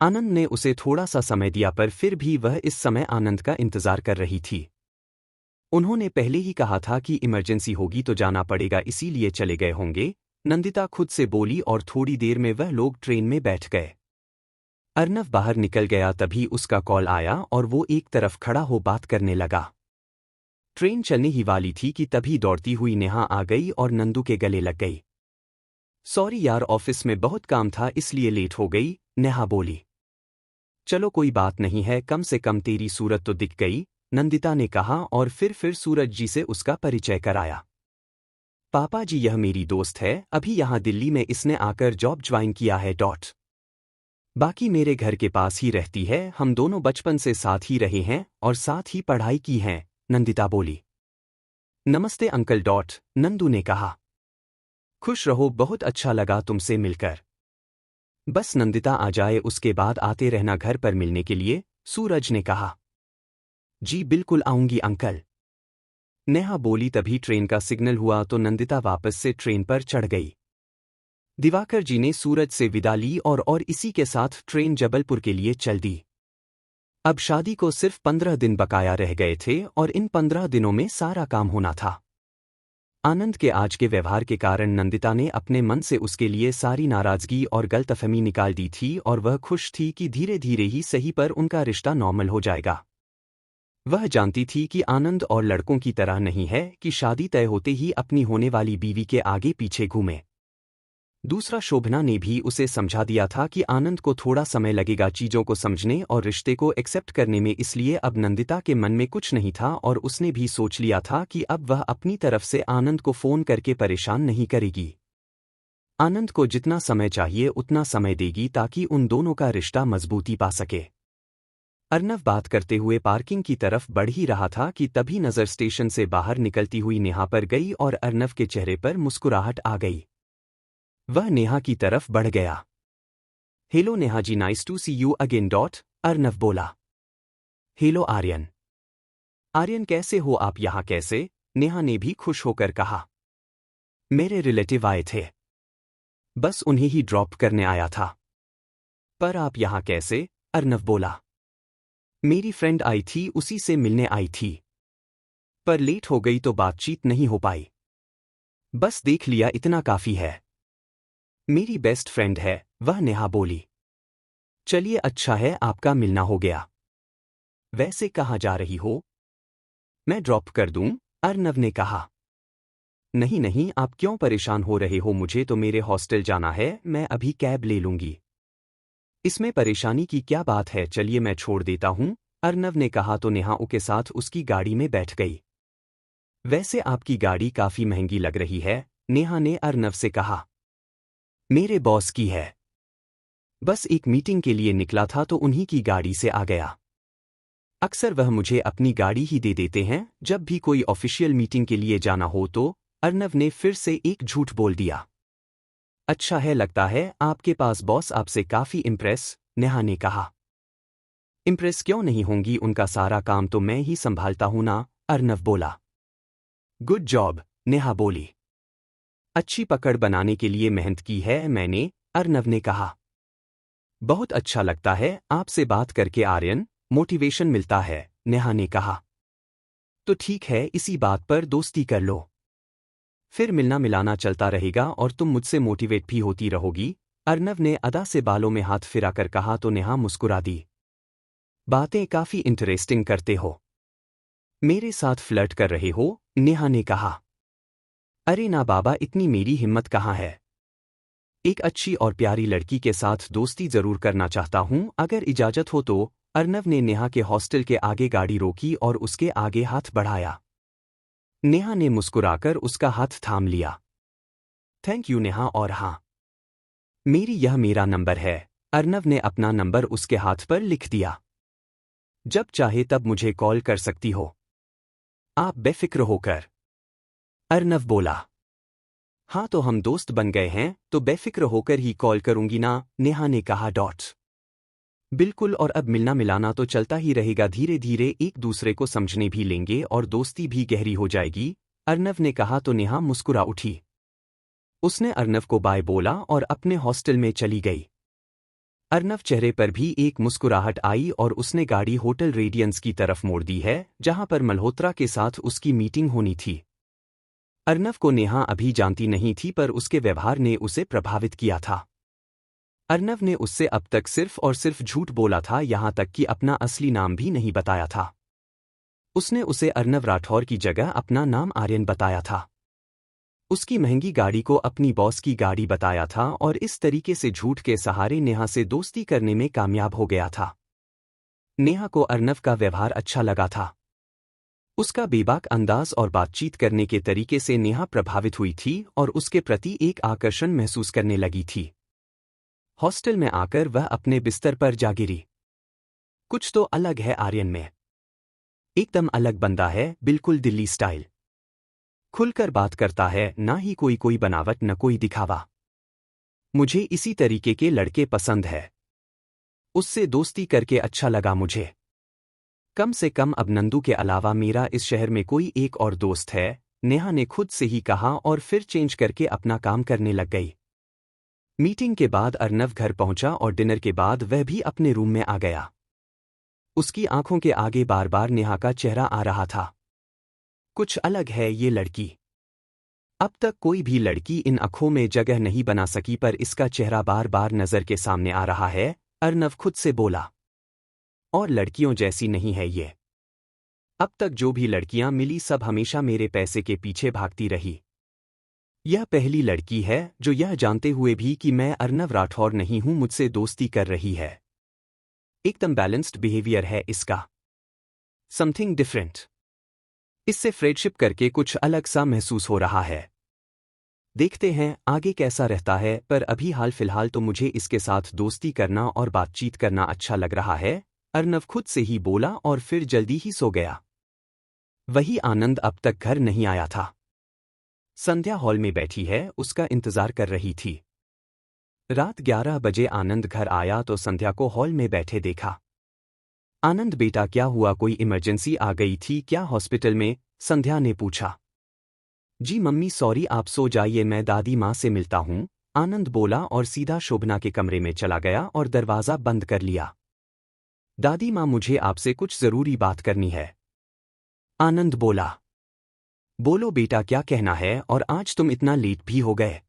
आनंद ने उसे थोड़ा सा समय दिया पर फिर भी वह इस समय आनंद का इंतजार कर रही थी। उन्होंने पहले ही कहा था कि इमरजेंसी होगी तो जाना पड़ेगा, इसीलिए चले गए होंगे, नंदिता खुद से बोली और थोड़ी देर में वह लोग ट्रेन में बैठ गए। अर्नव बाहर निकल गया तभी उसका कॉल आया और वो एक तरफ खड़ा हो बात करने लगा। ट्रेन चलने ही वाली थी कि तभी दौड़ती हुई नेहा आ गई और नंदू के गले लग गई। सॉरी यार, ऑफिस में बहुत काम था इसलिए लेट हो गई, नेहा बोली। चलो कोई बात नहीं है, कम से कम तेरी सूरत तो दिख गई, नंदिता ने कहा और फिर सूरज जी से उसका परिचय कराया। पापा जी, यह मेरी दोस्त है, अभी यहाँ दिल्ली में इसने आकर जॉब ज्वाइन किया है। बाकी मेरे घर के पास ही रहती है, हम दोनों बचपन से साथ ही रहे हैं और साथ ही पढ़ाई की है, नंदिता बोली। नमस्ते अंकल, नंदू ने कहा। खुश रहो, बहुत अच्छा लगा तुमसे मिलकर। बस नंदिता आ जाए उसके बाद आते रहना घर पर मिलने के लिए, सूरज ने कहा। जी बिल्कुल आऊंगी अंकल, नेहा बोली। तभी ट्रेन का सिग्नल हुआ तो नंदिता वापस से ट्रेन पर चढ़ गई। दिवाकर जी ने सूरज से विदा ली और इसी के साथ ट्रेन जबलपुर के लिए चल दी। अब शादी को सिर्फ 15 दिन बकाया रह गए थे और इन 15 दिनों में सारा काम होना था। आनंद के आज के व्यवहार के कारण नंदिता ने अपने मन से उसके लिए सारी नाराजगी और गलतफहमी निकाल दी थी और वह खुश थी कि धीरे धीरे ही सही पर उनका रिश्ता नॉर्मल हो जाएगा। वह जानती थी कि आनंद और लड़कों की तरह नहीं है कि शादी तय होते ही अपनी होने वाली बीवी के आगे पीछे घूमे। दूसरा, शोभना ने भी उसे समझा दिया था कि आनंद को थोड़ा समय लगेगा चीजों को समझने और रिश्ते को एक्सेप्ट करने में, इसलिए अब नंदिता के मन में कुछ नहीं था और उसने भी सोच लिया था कि अब वह अपनी तरफ से आनंद को फोन करके परेशान नहीं करेगी। आनंद को जितना समय चाहिए उतना समय देगी ताकि उन दोनों का रिश्ता मजबूती पा सके। अर्नव बात करते हुए पार्किंग की तरफ बढ़ ही रहा था कि तभी नजर स्टेशन से बाहर निकलती हुई नेहा पर गई और अर्नव के चेहरे पर मुस्कुराहट आ गई। वह नेहा की तरफ बढ़ गया। Hello Neha ji, nice to see you again, Arnav बोला। हेलो आर्यन। आर्यन कैसे हो आप, यहाँ कैसे, नेहा ने भी खुश होकर कहा। मेरे रिलेटिव आए थे, बस उन्हें ही ड्रॉप करने आया था। पर आप यहाँ कैसे, अर्नव बोला। मेरी फ्रेंड आई थी, उसी से मिलने आई थी, पर लेट हो गई तो बातचीत नहीं हो पाई। बस देख लिया, इतना काफी है। मेरी बेस्ट फ्रेंड है वह, नेहा बोली। चलिए अच्छा है आपका मिलना हो गया। वैसे कहाँ जा रही हो? मैं ड्रॉप कर दूं? अर्नव ने कहा। नहीं नहीं, आप क्यों परेशान हो रहे हो, मुझे तो मेरे हॉस्टल जाना है, मैं अभी कैब ले लूंगी। इसमें परेशानी की क्या बात है, चलिए मैं छोड़ देता हूं, अर्नव ने कहा तो नेहा के साथ उसकी गाड़ी में बैठ गई। वैसे आपकी गाड़ी काफी महंगी लग रही है, नेहा ने अर्नव से कहा। मेरे बॉस की है। बस एक मीटिंग के लिए निकला था तो उन्हीं की गाड़ी से आ गया। अक्सर वह मुझे अपनी गाड़ी ही दे देते हैं जब भी कोई ऑफिशियल मीटिंग के लिए जाना हो तो, अर्नव ने फिर से एक झूठ बोल दिया। अच्छा है, लगता है आपके पास बॉस आपसे काफी इम्प्रेस, नेहा ने कहा। इम्प्रेस क्यों नहीं होंगी, उनका सारा काम तो मैं ही संभालता हूं ना, अर्नव बोला। गुड जॉब, नेहा बोली। अच्छी पकड़ बनाने के लिए मेहनत की है मैंने, अर्नव ने कहा। बहुत अच्छा लगता है आपसे बात करके आर्यन, मोटिवेशन मिलता है, नेहा ने कहा। तो ठीक है, इसी बात पर दोस्ती कर लो। फिर मिलना मिलाना चलता रहेगा और तुम मुझसे मोटिवेट भी होती रहोगी, अर्नव ने अदा से बालों में हाथ फिराकर कहा तो नेहा मुस्कुरा दी। बातें काफी इंटरेस्टिंग करते हो। मेरे साथ फ्लर्ट कर रहे हो, नेहा ने कहा। अरे ना बाबा, इतनी मेरी हिम्मत कहाँ है। एक अच्छी और प्यारी लड़की के साथ दोस्ती जरूर करना चाहता हूं, अगर इजाजत हो तो, अर्नव ने नेहा के हॉस्टल के आगे गाड़ी रोकी और उसके आगे हाथ बढ़ाया। नेहा ने मुस्कुराकर उसका हाथ थाम लिया। थैंक यू नेहा, और हाँ, यह मेरा नंबर है, अर्नव ने अपना नंबर उसके हाथ पर लिख दिया। जब चाहे तब मुझे कॉल कर सकती हो। आप बेफिक्र होकर, अर्नव बोला। हाँ तो हम दोस्त बन गए हैं तो बेफिक्र होकर ही कॉल करूंगी ना, नेहा ने कहा। बिल्कुल, और अब मिलना मिलाना तो चलता ही रहेगा, धीरे धीरे एक दूसरे को समझने भी लेंगे और दोस्ती भी गहरी हो जाएगी, अर्नव ने कहा तो नेहा मुस्कुरा उठी। उसने अर्नव को बाय बोला और अपने हॉस्टल में चली गई। अर्नव चेहरे पर भी एक मुस्कुराहट आई और उसने गाड़ी होटल रेडियंस की तरफ मोड़ दी है जहां पर मल्होत्रा के साथ उसकी मीटिंग होनी थी। अर्नव को नेहा अभी जानती नहीं थी पर उसके व्यवहार ने उसे प्रभावित किया था। अर्नव ने उससे अब तक सिर्फ और सिर्फ झूठ बोला था, यहां तक कि अपना असली नाम भी नहीं बताया था। उसने उसे अर्नव राठौर की जगह अपना नाम आर्यन बताया था। उसकी महंगी गाड़ी को अपनी बॉस की गाड़ी बताया था और इस तरीके से झूठ के सहारे नेहा से दोस्ती करने में कामयाब हो गया था। नेहा को अर्नव का व्यवहार अच्छा लगा था। उसका बेबाक अंदाज और बातचीत करने के तरीके से नेहा प्रभावित हुई थी और उसके प्रति एक आकर्षण महसूस करने लगी थी। हॉस्टल में आकर वह अपने बिस्तर पर जा गिरी। कुछ तो अलग है आर्यन में। एकदम अलग बंदा है, बिल्कुल दिल्ली स्टाइल। खुलकर बात करता है, ना ही कोई बनावट न कोई दिखावा। मुझे इसी तरीके के लड़के पसंद है। उससे दोस्ती करके अच्छा लगा मुझे। कम से कम अब नंदू के अलावा मेरा इस शहर में कोई एक और दोस्त है, नेहा ने खुद से ही कहा और फिर चेंज करके अपना काम करने लग गई। मीटिंग के बाद अर्नव घर पहुंचा और डिनर के बाद वह भी अपने रूम में आ गया। उसकी आंखों के आगे बार बार नेहा का चेहरा आ रहा था। कुछ अलग है ये लड़की। अब तक कोई भी लड़की इन आंखों में जगह नहीं बना सकी पर इसका चेहरा बार बार नजर के सामने आ रहा है, अर्नव खुद से बोला। और लड़कियों जैसी नहीं है ये। अब तक जो भी लड़कियां मिली सब हमेशा मेरे पैसे के पीछे भागती रही। यह पहली लड़की है जो यह जानते हुए भी कि मैं अर्नव राठौर नहीं हूं मुझसे दोस्ती कर रही है। एकदम बैलेंस्ड बिहेवियर है इसका। Something different. इससे फ्रेंडशिप करके कुछ अलग सा महसूस हो रहा है। देखते हैं आगे कैसा रहता है, पर अभी हाल फिलहाल तो मुझे इसके साथ दोस्ती करना और बातचीत करना अच्छा लग रहा है, अर्नव खुद से ही बोला और फिर जल्दी ही सो गया। वही आनंद अब तक घर नहीं आया था। संध्या हॉल में बैठी है, उसका इंतजार कर रही थी। रात 11 बजे आनंद घर आया तो संध्या को हॉल में बैठे देखा। आनंद बेटा क्या हुआ, कोई इमरजेंसी आ गई थी क्या हॉस्पिटल में, संध्या ने पूछा। जी मम्मी सॉरी, आप सो जाइए, मैं दादी माँ से मिलता हूँ, आनंद बोला और सीधा शोभना के कमरे में चला गया और दरवाज़ा बंद कर लिया। दादी माँ मुझे आपसे कुछ ज़रूरी बात करनी है, आनंद बोला। बोलो बेटा क्या कहना है, और आज तुम इतना लेट भी हो गए।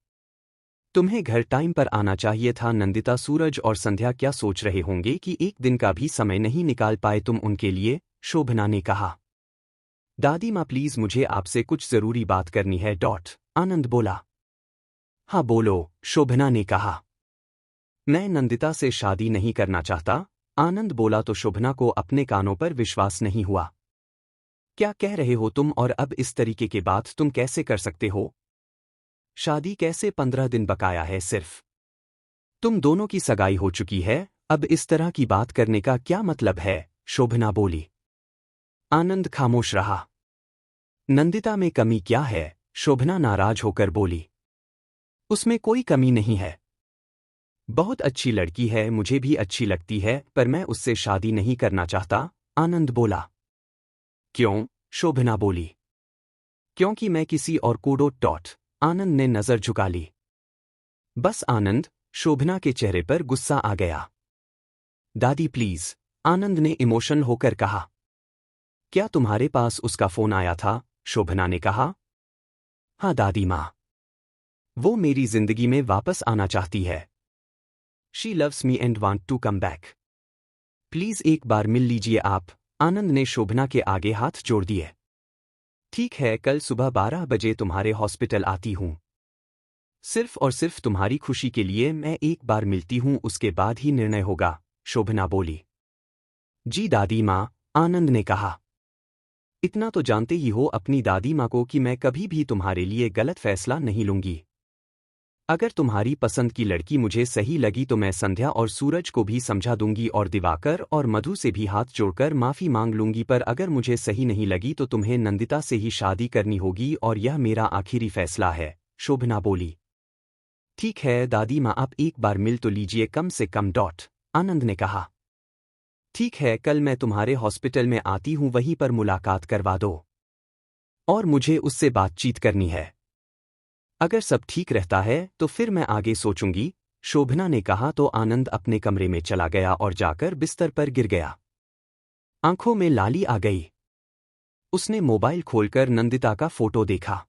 तुम्हें घर टाइम पर आना चाहिए था। नंदिता, सूरज और संध्या क्या सोच रहे होंगे कि एक दिन का भी समय नहीं निकाल पाए तुम उनके लिए, शोभना ने कहा। दादी माँ प्लीज मुझे आपसे कुछ जरूरी बात करनी है। आनंद बोला। हाँ बोलो, शोभना ने कहा। मैं नंदिता से शादी नहीं करना चाहता, आनंद बोला तो शोभना को अपने कानों पर विश्वास नहीं हुआ। क्या कह रहे हो तुम, और अब इस तरीके के बात तुम कैसे कर सकते हो? शादी कैसे, 15 दिन बकाया है सिर्फ। तुम दोनों की सगाई हो चुकी है, अब इस तरह की बात करने का क्या मतलब है? शोभना बोली। आनंद खामोश रहा। नंदिता में कमी क्या है? शोभना नाराज होकर बोली। उसमें कोई कमी नहीं है, बहुत अच्छी लड़की है, मुझे भी अच्छी लगती है, पर मैं उससे शादी नहीं करना चाहता, आनंद बोला। क्यों? शोभना बोली। क्योंकि मैं किसी और को। आनंद ने नजर झुका ली। बस आनंद, शोभना के चेहरे पर गुस्सा आ गया। दादी प्लीज, आनंद ने इमोशनल होकर कहा। क्या तुम्हारे पास उसका फोन आया था? शोभना ने कहा। हाँ दादी माँ, वो मेरी जिंदगी में वापस आना चाहती है। She loves me and want to come back. Please एक बार मिल लीजिए आप। आनंद ने शोभना के आगे हाथ जोड़ दिए। ठीक है, कल सुबह 12 बजे तुम्हारे हॉस्पिटल आती हूँ। सिर्फ और सिर्फ तुम्हारी खुशी के लिए मैं एक बार मिलती हूँ, उसके बाद ही निर्णय होगा, शोभना बोली। जी दादी माँ, आनंद ने कहा। इतना तो जानते ही हो अपनी दादी माँ को कि मैं कभी भी तुम्हारे लिए गलत फैसला नहीं लूंगी। अगर तुम्हारी पसंद की लड़की मुझे सही लगी तो मैं संध्या और सूरज को भी समझा दूंगी और दिवाकर और मधु से भी हाथ जोड़कर माफी मांग लूंगी, पर अगर मुझे सही नहीं लगी तो तुम्हें नंदिता से ही शादी करनी होगी और यह मेरा आखिरी फैसला है, शोभना बोली। ठीक है दादी माँ, आप एक बार मिल तो लीजिए कम से कम। आनंद ने कहा। ठीक है, कल मैं तुम्हारे हॉस्पिटल में आती हूँ, वहीं पर मुलाकात करवा दो और मुझे उससे बातचीत करनी है। अगर सब ठीक रहता है तो फिर मैं आगे सोचूंगी, शोभना ने कहा तो आनंद अपने कमरे में चला गया और जाकर बिस्तर पर गिर गया। आंखों में लाली आ गई। उसने मोबाइल खोलकर नंदिता का फोटो देखा।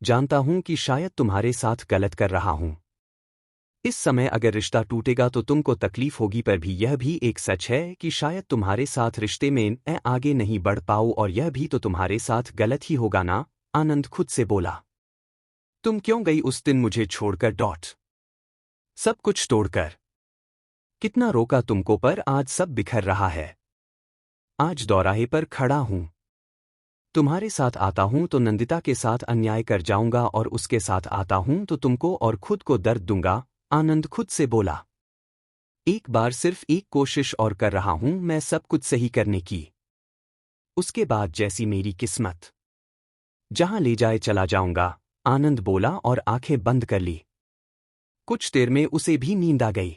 जानता हूं कि शायद तुम्हारे साथ गलत कर रहा हूं। इस समय अगर रिश्ता टूटेगा तो तुमको तकलीफ होगी, पर भी यह भी एक सच है कि शायद तुम्हारे साथ रिश्ते में मैं आगे नहीं बढ़ पाऊं, और यह भी तो तुम्हारे साथ गलत ही होगा ना, आनंद खुद से बोला। तुम क्यों गई उस दिन मुझे छोड़कर? सब कुछ तोड़कर। कितना रोका तुमको, पर आज सब बिखर रहा है। आज दौराहे पर खड़ा हूं। तुम्हारे साथ आता हूं तो नंदिता के साथ अन्याय कर जाऊंगा, और उसके साथ आता हूं तो तुमको और खुद को दर्द दूंगा, आनंद खुद से बोला। एक बार सिर्फ एक कोशिश और कर रहा हूं मैं सब कुछ सही करने की। उसके बाद जैसी मेरी किस्मत जहां ले जाए चला जाऊंगा, आनंद बोला और आंखें बंद कर ली। कुछ देर में उसे भी नींद आ गई।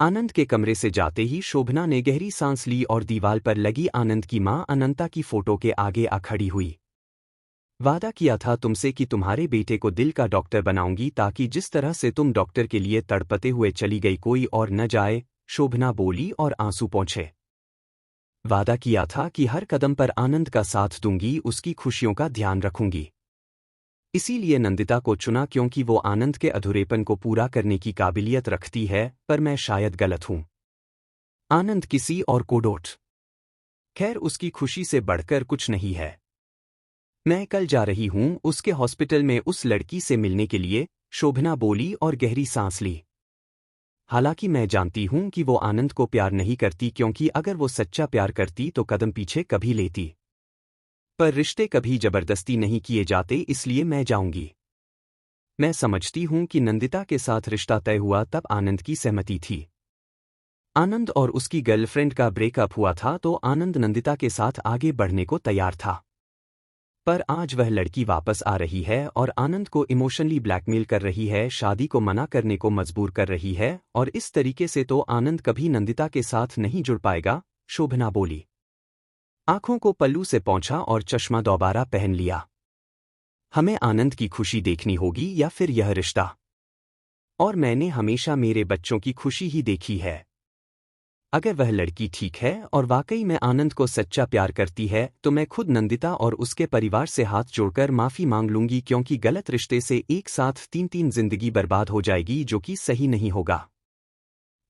आनंद के कमरे से जाते ही शोभना ने गहरी सांस ली और दीवार पर लगी आनंद की मां अनंता की फोटो के आगे आ खड़ी हुई। वादा किया था तुमसे कि तुम्हारे बेटे को दिल का डॉक्टर बनाऊंगी, ताकि जिस तरह से तुम डॉक्टर के लिए तड़पते हुए चली गई कोई और न जाए, शोभना बोली और आंसू पहुंचे। वादा किया था कि हर कदम पर आनंद का साथ दूंगी, उसकी खुशियों का ध्यान रखूंगी। इसीलिए नंदिता को चुना क्योंकि वो आनंद के अधूरेपन को पूरा करने की काबिलियत रखती है, पर मैं शायद गलत हूं। आनंद किसी और को खैर, उसकी खुशी से बढ़कर कुछ नहीं है। मैं कल जा रही हूं उसके हॉस्पिटल में उस लड़की से मिलने के लिए, शोभना बोली और गहरी सांस ली। हालांकि मैं जानती हूं कि वो आनंद को प्यार नहीं करती, क्योंकि अगर वो सच्चा प्यार करती तो कदम पीछे कभी लेती। पर रिश्ते कभी जबरदस्ती नहीं किए जाते, इसलिए मैं जाऊंगी। मैं समझती हूं कि नंदिता के साथ रिश्ता तय हुआ तब आनंद की सहमति थी। आनंद और उसकी गर्लफ्रेंड का ब्रेकअप हुआ था तो आनंद नंदिता के साथ आगे बढ़ने को तैयार था। पर आज वह लड़की वापस आ रही है और आनंद को इमोशनली ब्लैकमेल कर रही है, शादी को मना करने को मजबूर कर रही है, और इस तरीके से तो आनंद कभी नंदिता के साथ नहीं जुड़ पाएगा, शोभना बोली। आंखों को पल्लू से पोंछा और चश्मा दोबारा पहन लिया। हमें आनंद की खुशी देखनी होगी या फिर यह रिश्ता? और मैंने हमेशा मेरे बच्चों की खुशी ही देखी है। अगर वह लड़की ठीक है और वाकई में आनंद को सच्चा प्यार करती है तो मैं खुद नंदिता और उसके परिवार से हाथ जोड़कर माफी मांग लूंगी, क्योंकि गलत रिश्ते से एक साथ 3 जिंदगी बर्बाद हो जाएगी, जो कि सही नहीं होगा।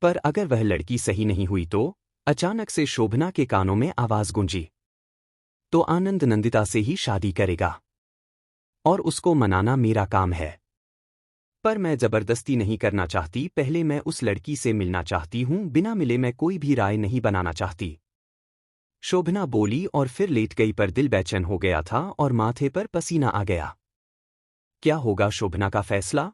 पर अगर वह लड़की सही नहीं हुई तो? अचानक से शोभना के कानों में आवाज गूंजी। तो आनंद नंदिता से ही शादी करेगा और उसको मनाना मेरा काम है। पर मैं जबरदस्ती नहीं करना चाहती, पहले मैं उस लड़की से मिलना चाहती हूँ, बिना मिले मैं कोई भी राय नहीं बनाना चाहती। शोभना बोली और फिर लेट गई, पर दिल बेचैन हो गया था और माथे पर पसीना आ गया। क्या होगा शोभना का फैसला?